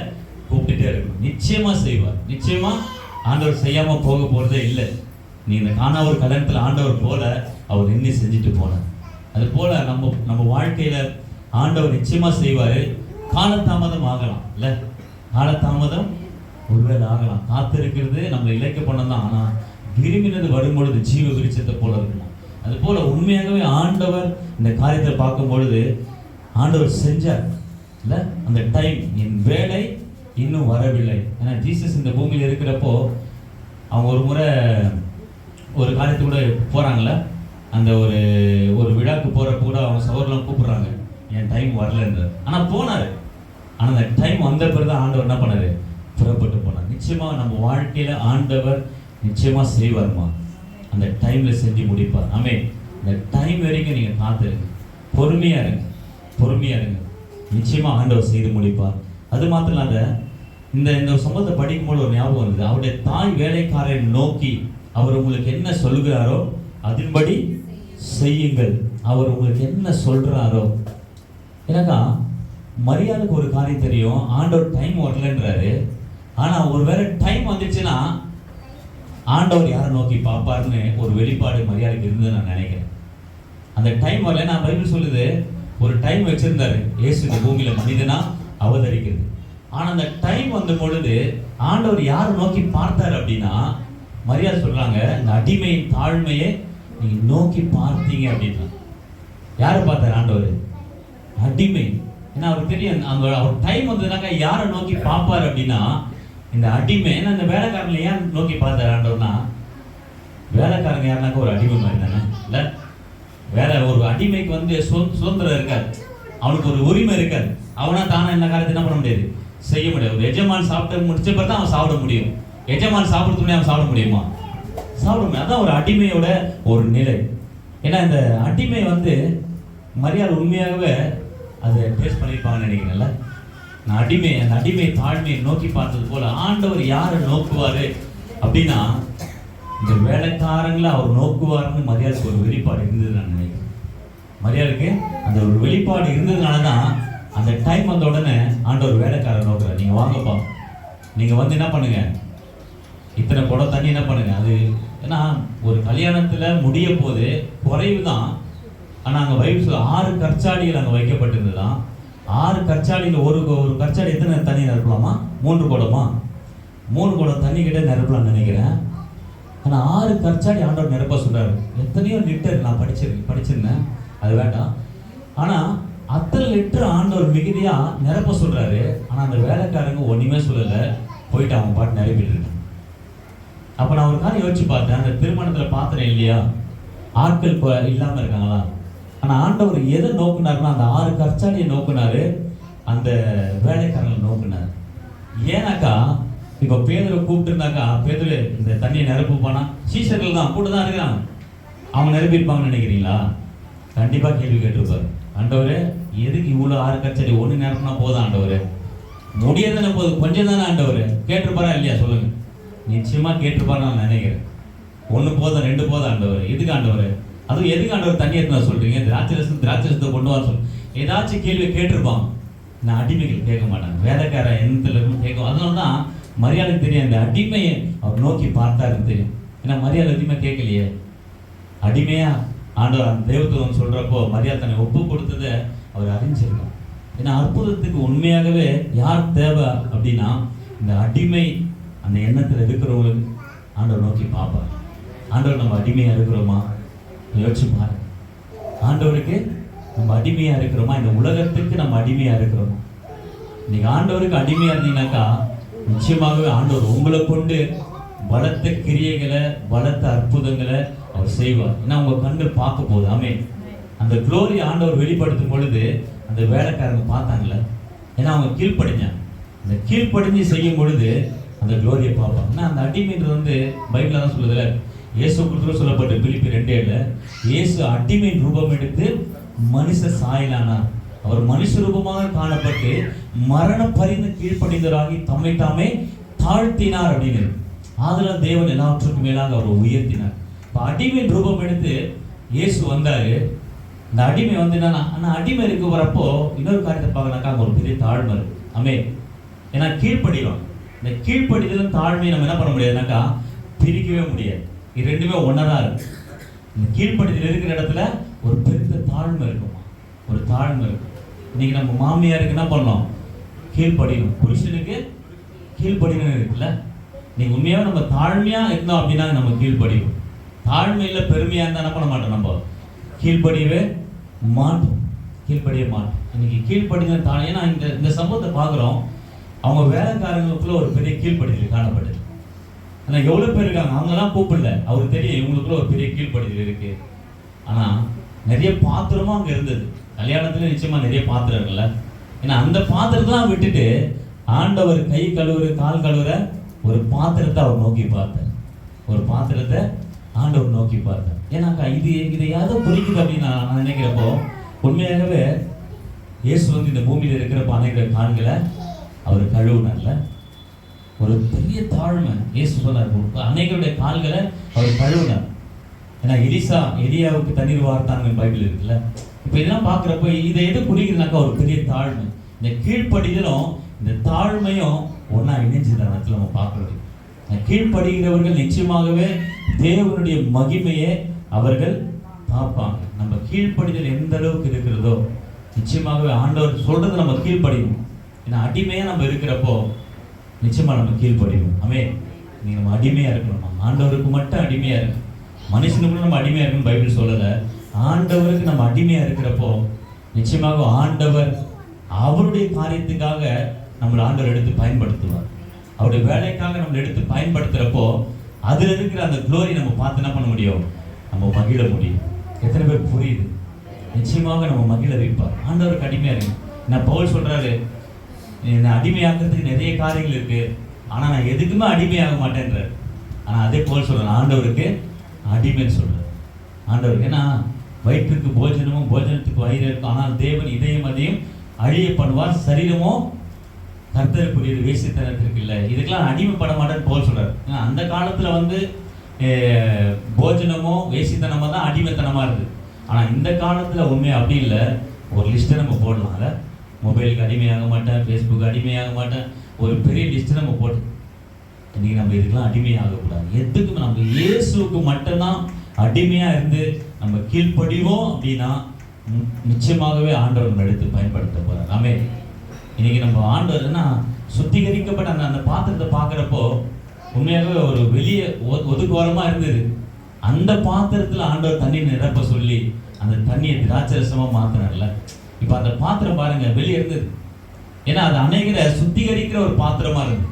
கூப்பிட்டுட்டே இருக்கணும். நிச்சயமா செய்வார். நிச்சயமா ஆண்டவர் செய்யாம போக போறதே இல்லை. நீ இந்த காணாவூர் கல்யாணத்துல ஆண்டவர் போல அவர் நின்று செஞ்சுட்டு போனார். அது போல நம்ம வாழ்க்கையில ஆண்டவர் நிச்சயமா செய்வாரு. காலதாமதம் ஆகலாம் இல்ல, காலதாமதம் ஒருவேளை ஆகலாம். காத்திருக்கிறது நம்ம இழைக்க பண்ணதான். ஆனா விரும்பினது வரும்பொழுது ஜீவ விருட்சத்தை போல இருக்கணும். அது போல உண்மையாகவே ஆண்டவர் இந்த காரியத்தை பார்க்கும் பொழுது ஆண்டவர் செஞ்சார் இல்ல. அந்த டைம், என் வேலை இன்னும் வரவில்லை. ஏன்னா ஜீசஸ் இந்த பூமியில இருக்கிறப்போ அவங்க ஒரு முறை ஒரு காரியத்துக்கு கூட போறாங்கல்ல, அந்த ஒரு விழாக்கு போறப்ப கூட அவங்க சகோதரலாம் கூப்பிடுறாங்க, என் டைம் வரலன்ற. ஆனா போனாரு. ஆனா அந்த டைம் வந்த பிறகுதான் ஆண்டவர் என்ன பண்ணாரு, புறப்பட்டு போனார். நிச்சயமா நம்ம வாழ்க்கையில ஆண்டவர் நிச்சயமா செய்வார்மா. அந்த டைம்ல செஞ்சு முடிப்பார். ஆமென். இந்த டைம் வரைக்கும் நீங்க காத்திருங்க, பொறுமையா இருங்க. நிச்சயமா ஆண்டவர் செய்து முடிப்பார். அது மாத்திரம் இல்லாத இந்த சம்பவத்தை படிக்கும்போது ஒரு ஞாபகம் வந்தது. அவருடைய தாய் வேலைக்காரரை நோக்கி, அவர் உங்களுக்கு என்ன சொல்லுகிறாரோ அதன்படி செய்யுங்கள். அவர் உங்களுக்கு என்ன சொல்றாரோ. எனக்கா மரியாளுக்கு ஒரு காரியம் தெரியும், ஆண்டவர் டைம் வரலன்றாரு. ஆனா ஒருவேளை டைம் வந்துச்சுன்னா ஆண்டவர் யாரை நோக்கி பார்ப்பாருன்னு ஒரு வெளிப்பாடு மரியாளுக்கு இருந்தது நான் நினைக்கிறேன். அந்த டைம் வரல. நான் பைபிள் சொல்லுது, ஒரு டைம் வச்சிருந்தாரு இயேசு இந்த பூமியில மனிதனா அவதரிக்கிறது. ஆனா அந்த டைம் வந்த பொழுது ஆண்டவர் யாரை நோக்கி பார்த்தாரு அப்படின்னா, மரியாள் சொல்றாங்க, இந்த அடிமையின் தாழ்மையை நீங்க நோக்கி பார்த்தீங்க அப்படின்னா. யாரை பார்த்தாரு ஆண்டவர்? அடிமை. ஏன்னா அவருக்கு தெரியும், அவர் டைம் வந்ததுனாக்கா யாரை நோக்கி பார்ப்பாரு அப்படின்னா இந்த அடிமை. ஏன்னா இந்த வேலைக்காரங்களை ஏன் நோக்கி பார்த்தாரு ஆண்டவர்னா, வேலைக்காரங்க யாருனாக்கா ஒரு அடிமை மாதிரி தானே இல்லை? வேற ஒரு அடிமைக்கு வந்து சுதந்திரம் இருக்காது, அவனுக்கு ஒரு உரிமை இருக்காது. அவனா தானே என்ன காரியத்தை என்ன பண்ண முடியாது, செய்ய முடியாது. ஒரு எஜமான் சாப்பிட்டு முடிச்ச பிறகு தான் அவன் சாப்பிட முடியும். எஜமான் சாப்பிடுறதுக்கு முன்னாடி அவன் சாப்பிட முடியுமா? சாப்பிட முடியும். அதான் ஒரு அடிமையோட ஒரு நிலை. ஏன்னா இந்த அடிமை வந்து மரியாதை உண்மையாகவே அதை டேஸ்ட் பண்ணியிருப்பாங்கன்னு நினைக்கிறேன்ல. நான் அந்த அடிமை தாழ்மையை நோக்கி பார்த்தது போல ஆண்டவர் யாரை நோக்குவாரு அப்படின்னா இந்த வேலைக்காரங்களை அவர் நோக்குவார்னு மரியாதைக்கு ஒரு வெளிப்பாடு இருந்தது நான் நினைக்கிறேன். மரியாதைக்கு அந்த ஒரு வெளிப்பாடு இருந்ததுனால தான் அந்த டைம் வந்த உடனே ஆண்டவர் வேலைக்காரர் நோக்குறார். நீங்கள் வாங்கப்பா, நீங்கள் வந்து என்ன பண்ணுங்க, இத்தனை குடம் தண்ணி என்ன பண்ணுங்க. அது ஏன்னா ஒரு கல்யாணத்தில் முடிய போது குறைவு தான். ஆனால் அங்கே வயிற்று 6 கற்சாடிகள் அங்கே வைக்கப்பட்டிருந்ததுதான். 6 கற்சாடியில் ஒரு கற்சாடி எத்தனை தண்ணி நிரப்பலாமா? 3 குடமா? 3 குடம் தண்ணி கிட்ட நிரப்பலாம்னு நினைக்கிறேன். ஆனால் 6 கற்சாடி ஆண்டவர் நிரப்ப சொல்றாரு. எத்தனையோ லிட்டர் நான் படிச்சிருந்தேன், அது வேண்டாம். ஆனால் அத்தனை லிட்டர் ஆண்டவர் மிகுதியா நிரப்ப சொல்றாரு. ஆனால் அந்த வேலைக்காரங்க ஒன்றுமே சொல்லலை, போயிட்டு அவங்க பாட்டு நிரப்பிட்டு இருக்காங்க. அப்போ நான் ஒரு காரியம் யோசிச்சு பார்த்தேன். அந்த திருமணத்தில் பாத்திரம் இல்லையா, ஆட்கள் இல்லாமல் இருக்காங்களா? ஆனால் ஆண்டவர் எதை நோக்குனாருன்னா அந்த 6 கற்சாடியை நோக்குனாரு, அந்த வேலைக்காரங்களை நோக்குனார். ஏன்னாக்கா இப்போ பேதுரை கூப்பிட்டுருந்தாக்கா, பேதுரு இந்த தண்ணியை நிரப்புப்பானா, சீசர்கள் தான் கூட தான் இருக்கிறாங்க, அவங்க நிரப்பியிருப்பாங்கன்னு நினைக்கிறீங்களா? கண்டிப்பாக கேள்வி கேட்டிருப்பாரு. ஆண்டவரே எதுக்கு இவ்வளோ 6 கற்சாடி, 1 நிரப்புனா போதும் ஆண்டவரே, முடியாதானே போதும், கொஞ்சம் தானே ஆண்டவர் கேட்டிருப்பாரா இல்லையா சொல்லுங்க? நிச்சயமா கேட்டிருப்பாரு நான் நினைக்கிறேன். 1 போதும் 2 போதும் ஆண்டவர், எதுக்கு ஆண்டவர், அதுவும் எதுக்கு ஆண்டவர் தண்ணி எடுத்து சொல்றீங்க, திராட்சரசத்தை கொண்டு வர சொல்லு, ஏதாச்சும் கேள்வி கேட்டிருப்பாங்க. நான் அடிமைகள் கேட்க மாட்டாங்க, வேலைக்கார எண்ணத்துல இருக்கும் கேட்கும். அதனால தான் மரியாதைக்கு தெரியும், அந்த அடிமையை அவர் நோக்கி பார்த்தாருன்னு தெரியும். ஏன்னா மரியாதை அதிகமா கேட்கலையே, அடிமையா ஆண்டவர் அந்த தெய்வத்துவம் சொல்றப்போ மரியாதை தன்னை ஒப்பு கொடுத்ததை அவர் அறிஞ்சிருக்கோம். ஏன்னா அற்புதத்துக்கு உண்மையாகவே யார் தேவை அப்படின்னா இந்த அடிமை அந்த எண்ணத்தில் இருக்கிறவங்களுக்கு ஆண்டவர் நோக்கி பார்ப்பார். ஆண்டவர் நம்ம அடிமையா இருக்கிறோமா யோசிச்சு பாருங்க. ஆண்டவருக்கு நம்ம அடிமையா இருக்கிறோமா, இந்த உலகத்துக்கு நம்ம அடிமையா இருக்கிறோமா? இன்னைக்கு ஆண்டவருக்கு அடிமையா இருந்தீங்கன்னாக்கா நிச்சயமாகவே ஆண்டவர் உங்களை கொண்டு பலத்த கிரியைகளை பலத்த அற்புதங்களை அவர் செய்வார். ஏன்னா உங்க கண்கள் பார்க்க போகுது. ஆமே, அந்த குளோரி ஆண்டவர் வெளிப்படுத்தும் பொழுது அந்த வேலைக்காரங்க பார்த்தாங்கல்ல, ஏன்னா அவங்க கீழ்ப்படிஞ்சாங்க. அந்த கீழ்ப்படிஞ்சு செய்யும் பொழுது அந்த குளோரியை பார்ப்பாங்க. ஏன்னா அந்த அடிமைன்றது வந்து பைபிள்ல தான் சொல்லுதுல, இயேசு குறித்து சொல்லப்பட்ட பிலிப்பி 2:7 இயேசு அடிமையின் ரூபம் எடுத்து மனுஷ சாயலானார், அவர் மனுஷ ரூபமாக காணப்பட்டு மரண பரிந்து கீழ்ப்படிந்தவராகி தம்மை தாமே தாழ்த்தினார் அப்படின்னு. ஆதலால் தேவன் எல்லாவற்றுக்கும் மேலாக அவர் உயர்த்தினார். இப்போ அடிமையின் ரூபம் எடுத்து இயேசு வந்தாரு. இந்த அடிமை வந்து என்னன்னா, ஆனால் அடிமை இருக்க வரப்போ இன்னொரு காரியத்தை பார்க்கணாக்கா ஒரு பெரிய தாழ்மை இருக்கு. ஆமே, ஏன்னா கீழ்ப்படிவாங்க. இந்த கீழ்ப்படிதலும் தாழ்மையை நம்ம என்ன பண்ண முடியாதுனாக்கா பிரிக்கவே முடியாது. இது ரெண்டுமே ஒன்னதான் இருக்கு. இந்த கீழ்ப்படிதல் இருக்கிற இடத்துல ஒரு பெரிய தாழ்மை இருக்குமா, ஒரு தாழ்மை இருக்கும். இன்னைக்கு நம்ம மாமியாருக்கு என்ன பண்ணோம், கீழ்ப்படியணும். புருஷனுக்கு கீழ்ப்படியணும் இருக்குல்ல. நீங்க உண்மையாக நம்ம தாழ்மையா இருந்தோம் அப்படின்னா நம்ம கீழ்ப்படியும். தாழ்மையில பெருமையா இருந்தா என்ன பண்ண மாட்டோம், நம்ம கீழ்ப்படியவே மாட்டோம், கீழ்ப்படிய மாட்டோம். இன்னைக்கு கீழ்ப்படிதல் தாழ். ஏன்னா இந்த சம்பவத்தை பார்க்குறோம், அவங்க வேலைக்காரங்களுக்குள்ள ஒரு பெரிய கீழ்ப்படிதல் காணப்படுது. ஆனால் எவ்வளோ பேர் இருக்காங்க, அவங்கெல்லாம் கூப்பிடல, அவருக்கு தெரியும் இவங்களுக்குள்ள ஒரு பெரிய கீழ்ப்படிதல் இருக்கு. ஆனால் நிறைய பாத்திரமும் அங்கே இருந்தது. கல்யாணத்துல நிச்சயமா நிறைய பாத்திரம் இருக்குல்ல. ஏன்னா அந்த பாத்திரத்தெல்லாம் விட்டுட்டு ஆண்டவர் கை கழுவுற கால் கழுவுற ஒரு பாத்திரத்தை அவர் நோக்கி பார்த்தார். ஒரு பாத்திரத்தை ஆண்டவர் நோக்கி பார்த்தார். ஏன்னாக்கா இதை யாரோ குறிக்குது அப்படின்னு நான் நினைக்கிறப்போ உண்மையாகவே இயேசு வந்து இந்த பூமியில இருக்கிறப்ப அநேக கால்களை அவர் கழுவுனார்ல. ஒரு பெரிய தாழ்மை. இயேசு சொன்னார் அநேகருடைய கால்களை அவர் கழுவுனார். ஏன்னா எலியாவுக்கு தண்ணீர் வார்த்தாங்க பைபிள் இருக்குல்ல. இப்போ இதெல்லாம் பார்க்குறப்போ இதை எது குறிக்கிறதுனாக்கா ஒரு பெரிய தாழ்மை. இந்த கீழ்ப்படிதலும் இந்த தாழ்மையும் ஒன்றா இணைஞ்சுதான் இடத்துல நம்ம பார்க்குறது. கீழ்ப்படுகிறவர்கள் நிச்சயமாகவே தேவனுடைய மகிமையை அவர்கள் பார்ப்பாங்க. நம்ம கீழ்ப்படிதல் எந்த அளவுக்கு இருக்கிறதோ நிச்சயமாகவே ஆண்டவர் சொல்றது நம்ம கீழ்ப்படியும். ஏன்னா அடிமையாக நம்ம இருக்கிறப்போ நிச்சயமா நம்ம கீழ்ப்படியும். நீ நம்ம அடிமையா இருக்கணும். ஆண்டவருக்கு மட்டும் அடிமையா இருக்கு. மனுஷனுக்கு நம்ம அடிமையா இருக்குன்னு பைபிள் சொல்லலை. ஆண்டவருக்கு நம்ம அடிமையா இருக்கிறப்போ நிச்சயமாக ஆண்டவர் அவருடைய காரியத்துக்காக நம்மளை ஆண்டவர் எடுத்து பயன்படுத்துவார். அவருடைய வேலைக்காக நம்மளை எடுத்து பயன்படுத்துறப்போ அதுல இருக்கிற அந்த க்ளோரி நம்ம பார்த்து என்ன பண்ண முடியும்? நம்ம மகிழ முடியும். எத்தனை பேர் புரியுது? நிச்சயமாக நம்ம மகிழ வைப்பார். ஆண்டவருக்கு அடிமையா இருக்கு. நான் பவுல் சொல்றாரு, என்னை அடிமையாக்குறதுக்கு நிறைய காரியங்கள் இருக்கு, ஆனா நான் எதுக்குமே அடிமையாக மாட்டேன்றார். ஆனா அதே பவுல் சொல்றேன், ஆண்டவருக்கு அடிமைன்னு சொல்றேன். ஆண்டவருக்கு ஏன்னா வயிற்றுக்கு போஜனமும் போஜனத்துக்கு வயிறு இருக்கும், ஆனால் தேவன் இதயம் அதையும் அழிய பண்ணுவார், சரீரமோ கர்த்தருக்குரியது வேசித்தனத்திற்கு இல்லை. இதுக்கெல்லாம் அடிமைப்பட மாட்டேன்னு பவுல் சொல்றாரு. அந்த காலத்துல வந்து போஜனமோ வேசித்தனமோ தான் அடிமைத்தனமா இருக்கு. ஆனா இந்த காலத்துல உண்மை அப்படி இல்லை. ஒரு லிஸ்ட்டை நம்ம போடலாம். மொபைலுக்கு அடிமையாக மாட்டேன், ஃபேஸ்புக் அடிமையாக மாட்டேன், ஒரு பெரிய லிஸ்ட்டை நம்ம போட்டு இன்னைக்கு நம்ம இதுக்கெல்லாம் அடிமையாகக்கூடாது. எதுக்கும் நம்ம இயேசுக்கு மட்டும்தான் அடிமையா இருந்து நம்ம கீழ்ப்படிவோம் அப்படின்னா நிச்சயமாகவே ஆண்டவர் நம்ம எடுத்து பயன்படுத்த போறார். ஆமென். இன்னைக்கு நம்ம ஆண்டவர்னா சுத்திகரிக்கப்பட்ட அந்த பாத்திரத்தை பார்க்குறப்போ உண்மையாகவே ஒரு வெளியே ஒதுக்குவாரமா இருந்தது. அந்த பாத்திரத்துல ஆண்டவர் தண்ணி நிரப்ப சொல்லி அந்த தண்ணியை திராட்சரசமா மாத்தினார்ல. இப்ப அந்த பாத்திரம் பாருங்க வெளியே இருந்தது. ஏன்னா அது அநேகரை சுத்திகரிக்கிற ஒரு பாத்திரமா இருந்தது.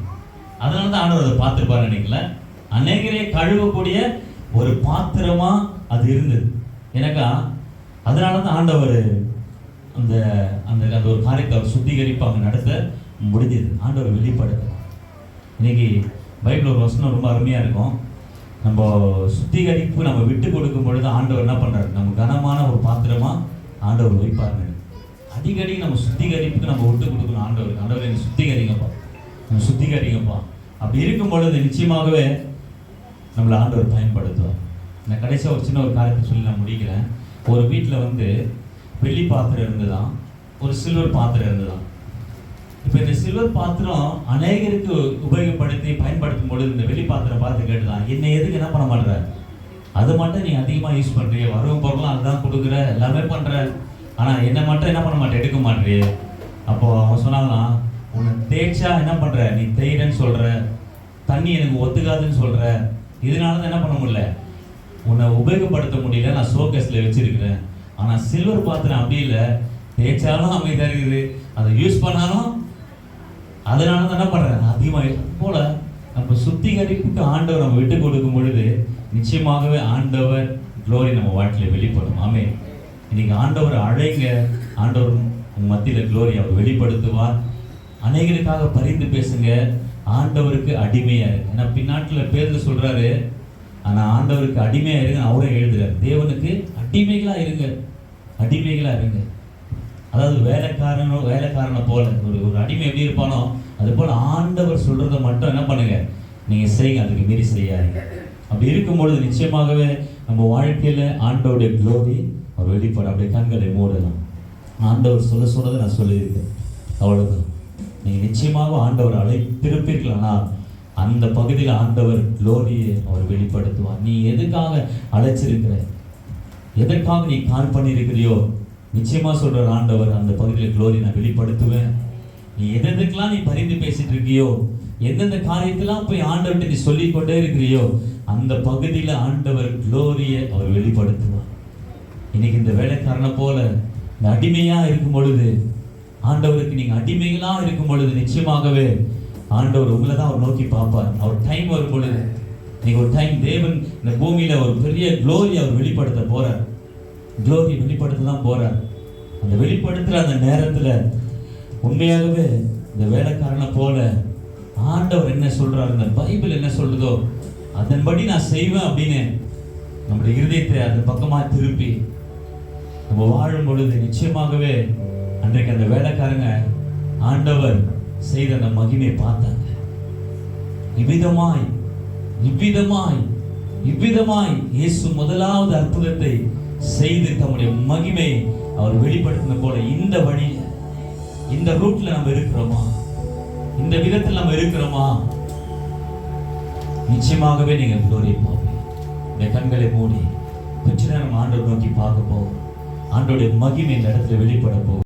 அதனாலதான் ஆண்டவர் அதை பார்த்துருப்பாரு. நினைக்கல, அநேகரை கழுவக்கூடிய ஒரு பாத்திரமா அது இருந்தது. எனக்கா அதனாலதான் ஆண்டவர் அந்த அந்த அந்த ஒரு காரியத்தை அவர் சுத்திகரிப்பாங்க நடத்த முடிஞ்சது. ஆண்டவர் வெளிப்படுத்த. இன்னைக்கு பைபிள் ஒரு வசனம் ரொம்ப அருமையா இருக்கும். நம்ம சுத்திகரிப்பு நம்ம விட்டு கொடுக்கும் பொழுது ஆண்டவர் என்ன பண்றாரு? நம்ம கனமான ஒரு பாத்திரமா ஆண்டவர் வைப்பாருங்க. அடிக்கடி நம்ம சுத்திகரிப்புக்கு நம்ம விட்டு கொடுக்கணும் ஆண்டவருக்கு. ஆண்டவர் எனக்கு சுத்திகரிங்கப்பா, நம்ம சுத்திகரிங்கப்பா. அப்படி இருக்கும் பொழுது நிச்சயமாகவே நம்மளை ஆண்டவர் பயன்படுத்துவார். நான் கடைசியாக ஒரு சின்ன ஒரு காரியத்தை சொல்லி நான் முடிக்கிறேன். ஒரு வீட்டில் வந்து வெள்ளி பாத்திரம் இருந்துதான், ஒரு சில்வர் பாத்திரம் இருந்துதான். இப்போ இந்த சில்வர் பாத்திரம் அநேகருக்கு உபயோகப்படுத்தி பயன்படுத்தும் பொழுது இந்த வெள்ளி பாத்திரம் பார்த்து கேட்டுதான், என்ன எதுக்கு என்ன பண்ண மாட்டேற? அது மட்டும் நீ அதிகமாக யூஸ் பண்ணுறிய, வரவும் பொருளும் அதுதான் கொடுக்குற, எல்லாமே பண்ணுற, ஆனால் என்ன மட்டும் என்ன பண்ண மாட்டேன், எடுக்க மாட்டேறியே. அப்போ அவன் சொன்னாங்களாம், உன்னை தேய்ச்சா என்ன பண்ணுற, நீ தேய்றன்னு சொல்கிற, தண்ணி எனக்கு ஒத்துக்காதுன்னு சொல்கிற, இதனால தான் என்ன பண்ண முடியல, உன்னை உபயோகப்படுத்த முடியல, நான் ஷோகேஸில் வச்சிருக்கிறேன். ஆனால் சில்வர் பாத்திரம் அப்படி இல்லை, தேய்ச்சாலும் அமைதியாக இருக்குது, அதை யூஸ் பண்ணாலும் அதனால தான் என்ன பண்ணுறேன் அதிகமாக. போல நம்ம சுத்திகரிப்புக்கு ஆண்டவர் நம்ம விட்டு கொடுக்கும் பொழுது நிச்சயமாகவே ஆண்டவர் க்ளோரி நம்ம வாழ்க்கையில் வெளிப்படும். ஆமே. இன்னைக்கு ஆண்டவர் அழைங்க, ஆண்டவர் மத்தியில் க்ளோரி அவர் வெளிப்படுத்துவார். அநேகருக்காக பரிந்து பேசுங்க, ஆண்டவருக்கு அடிமையா இருக்கு. ஏன்னா பின்னாட்டில் பேர்ல சொல்றாரு, ஆனா ஆண்டவருக்கு அடிமையா இருங்க அவரே எழுதுறாரு. தேவனுக்கு அடிமைகளா இருங்க, அடிமைகளா இருங்க. அதாவது வேலைக்காரனை போல ஒரு அடிமை எப்படி இருப்பானோ அது போல ஆண்டவர் சொல்றதை மட்டும் என்ன பண்ணுங்க, நீங்க செய்யுங்க, அதுக்கு மீறி செய்யாதீங்க. அப்படி இருக்கும்பொழுது நிச்சயமாகவே நம்ம வாழ்க்கையில ஆண்டவருடைய க்ளோரி அவர் வெளிப்படும். அப்படியே கண்களை மூடலாம். ஆண்டவர் சொல்றதை நான் சொல்லியிருக்கேன், அவ்வளவுதான். நீங்க நிச்சயமாக ஆண்டவர் அழைத்திருப்பீர்கள். ஆனால் அந்த பகுதியில் ஆண்டவர் க்ளோரியை அவர் வெளிப்படுத்துவார். நீ எதுக்காக அழைச்சிருக்கிற, எதற்காக நீ கால் பண்ணியிருக்கிறியோ நிச்சயமா சொல்ற ஆண்டவர் அந்த பகுதியில் க்ளோரி நான் வெளிப்படுத்துவேன். நீ எதற்கெல்லாம் நீ பரிந்து பேசிட்டு இருக்கியோ, எந்தெந்த காரியத்தெல்லாம் போய் ஆண்டவர்கிட்ட நீ சொல்லிக்கொண்டே இருக்கிறியோ அந்த பகுதியில் ஆண்டவர் க்ளோரியை அவர் வெளிப்படுத்துவார். இன்னைக்கு இந்த வேலைக்காரனை போல இந்த அடிமையா இருக்கும் பொழுது, ஆண்டவருக்கு நீங்க அடிமைகளா இருக்கும் பொழுது நிச்சயமாகவே ஆண்டவர் உங்களை தான் அவர் நோக்கி பார்ப்பார். அவர் டைம் வரும் பொழுது, நீங்க ஒரு டைம் தேவன் இந்த பூமியில ஒரு பெரிய க்ளோரி அவர் வெளிப்படுத்த போறார். க்ளோரி வெளிப்படுத்த தான் போறார். அந்த வெளிப்படுத்துற அந்த நேரத்துல உண்மையாகவே இந்த வேலைக்காரனை போல ஆண்டவர் என்ன சொல்றாரு, இந்த பைபிள் என்ன சொல்லுதோ அதன்படி நான் செய்வேன் அப்படின்னு நம்முடைய இருதயத்தை அந்த பக்கமா திருப்பி நம்ம வாழும் பொழுது நிச்சயமாகவே அன்றைக்கு அந்த வேலைக்காரங்க ஆண்டவர் செய்த அந்த மகிமையை பார்த்தாங்க. இவ்விதமாய் இவ்விதமாய் இவ்விதமாய் இயேசு முதலாவது அற்புதத்தை செய்து தம்முடைய மகிமை அவர் வெளிப்படுத்தின போல இந்த வழியில இந்த ரூட்ல நம்ம இருக்கிறோமா, இந்த விதத்தில் நம்ம இருக்கிறோமா, நிச்சயமாகவே நீங்க க்ளோரி பார்ப்பீங்க. இந்த கண்களை மூடி கொஞ்ச நேரம் ஆண்டவர் நோக்கி பார்க்க போகும். ஆண்டோடைய மகிமை இந்த இடத்துல வெளிப்பட போகும்.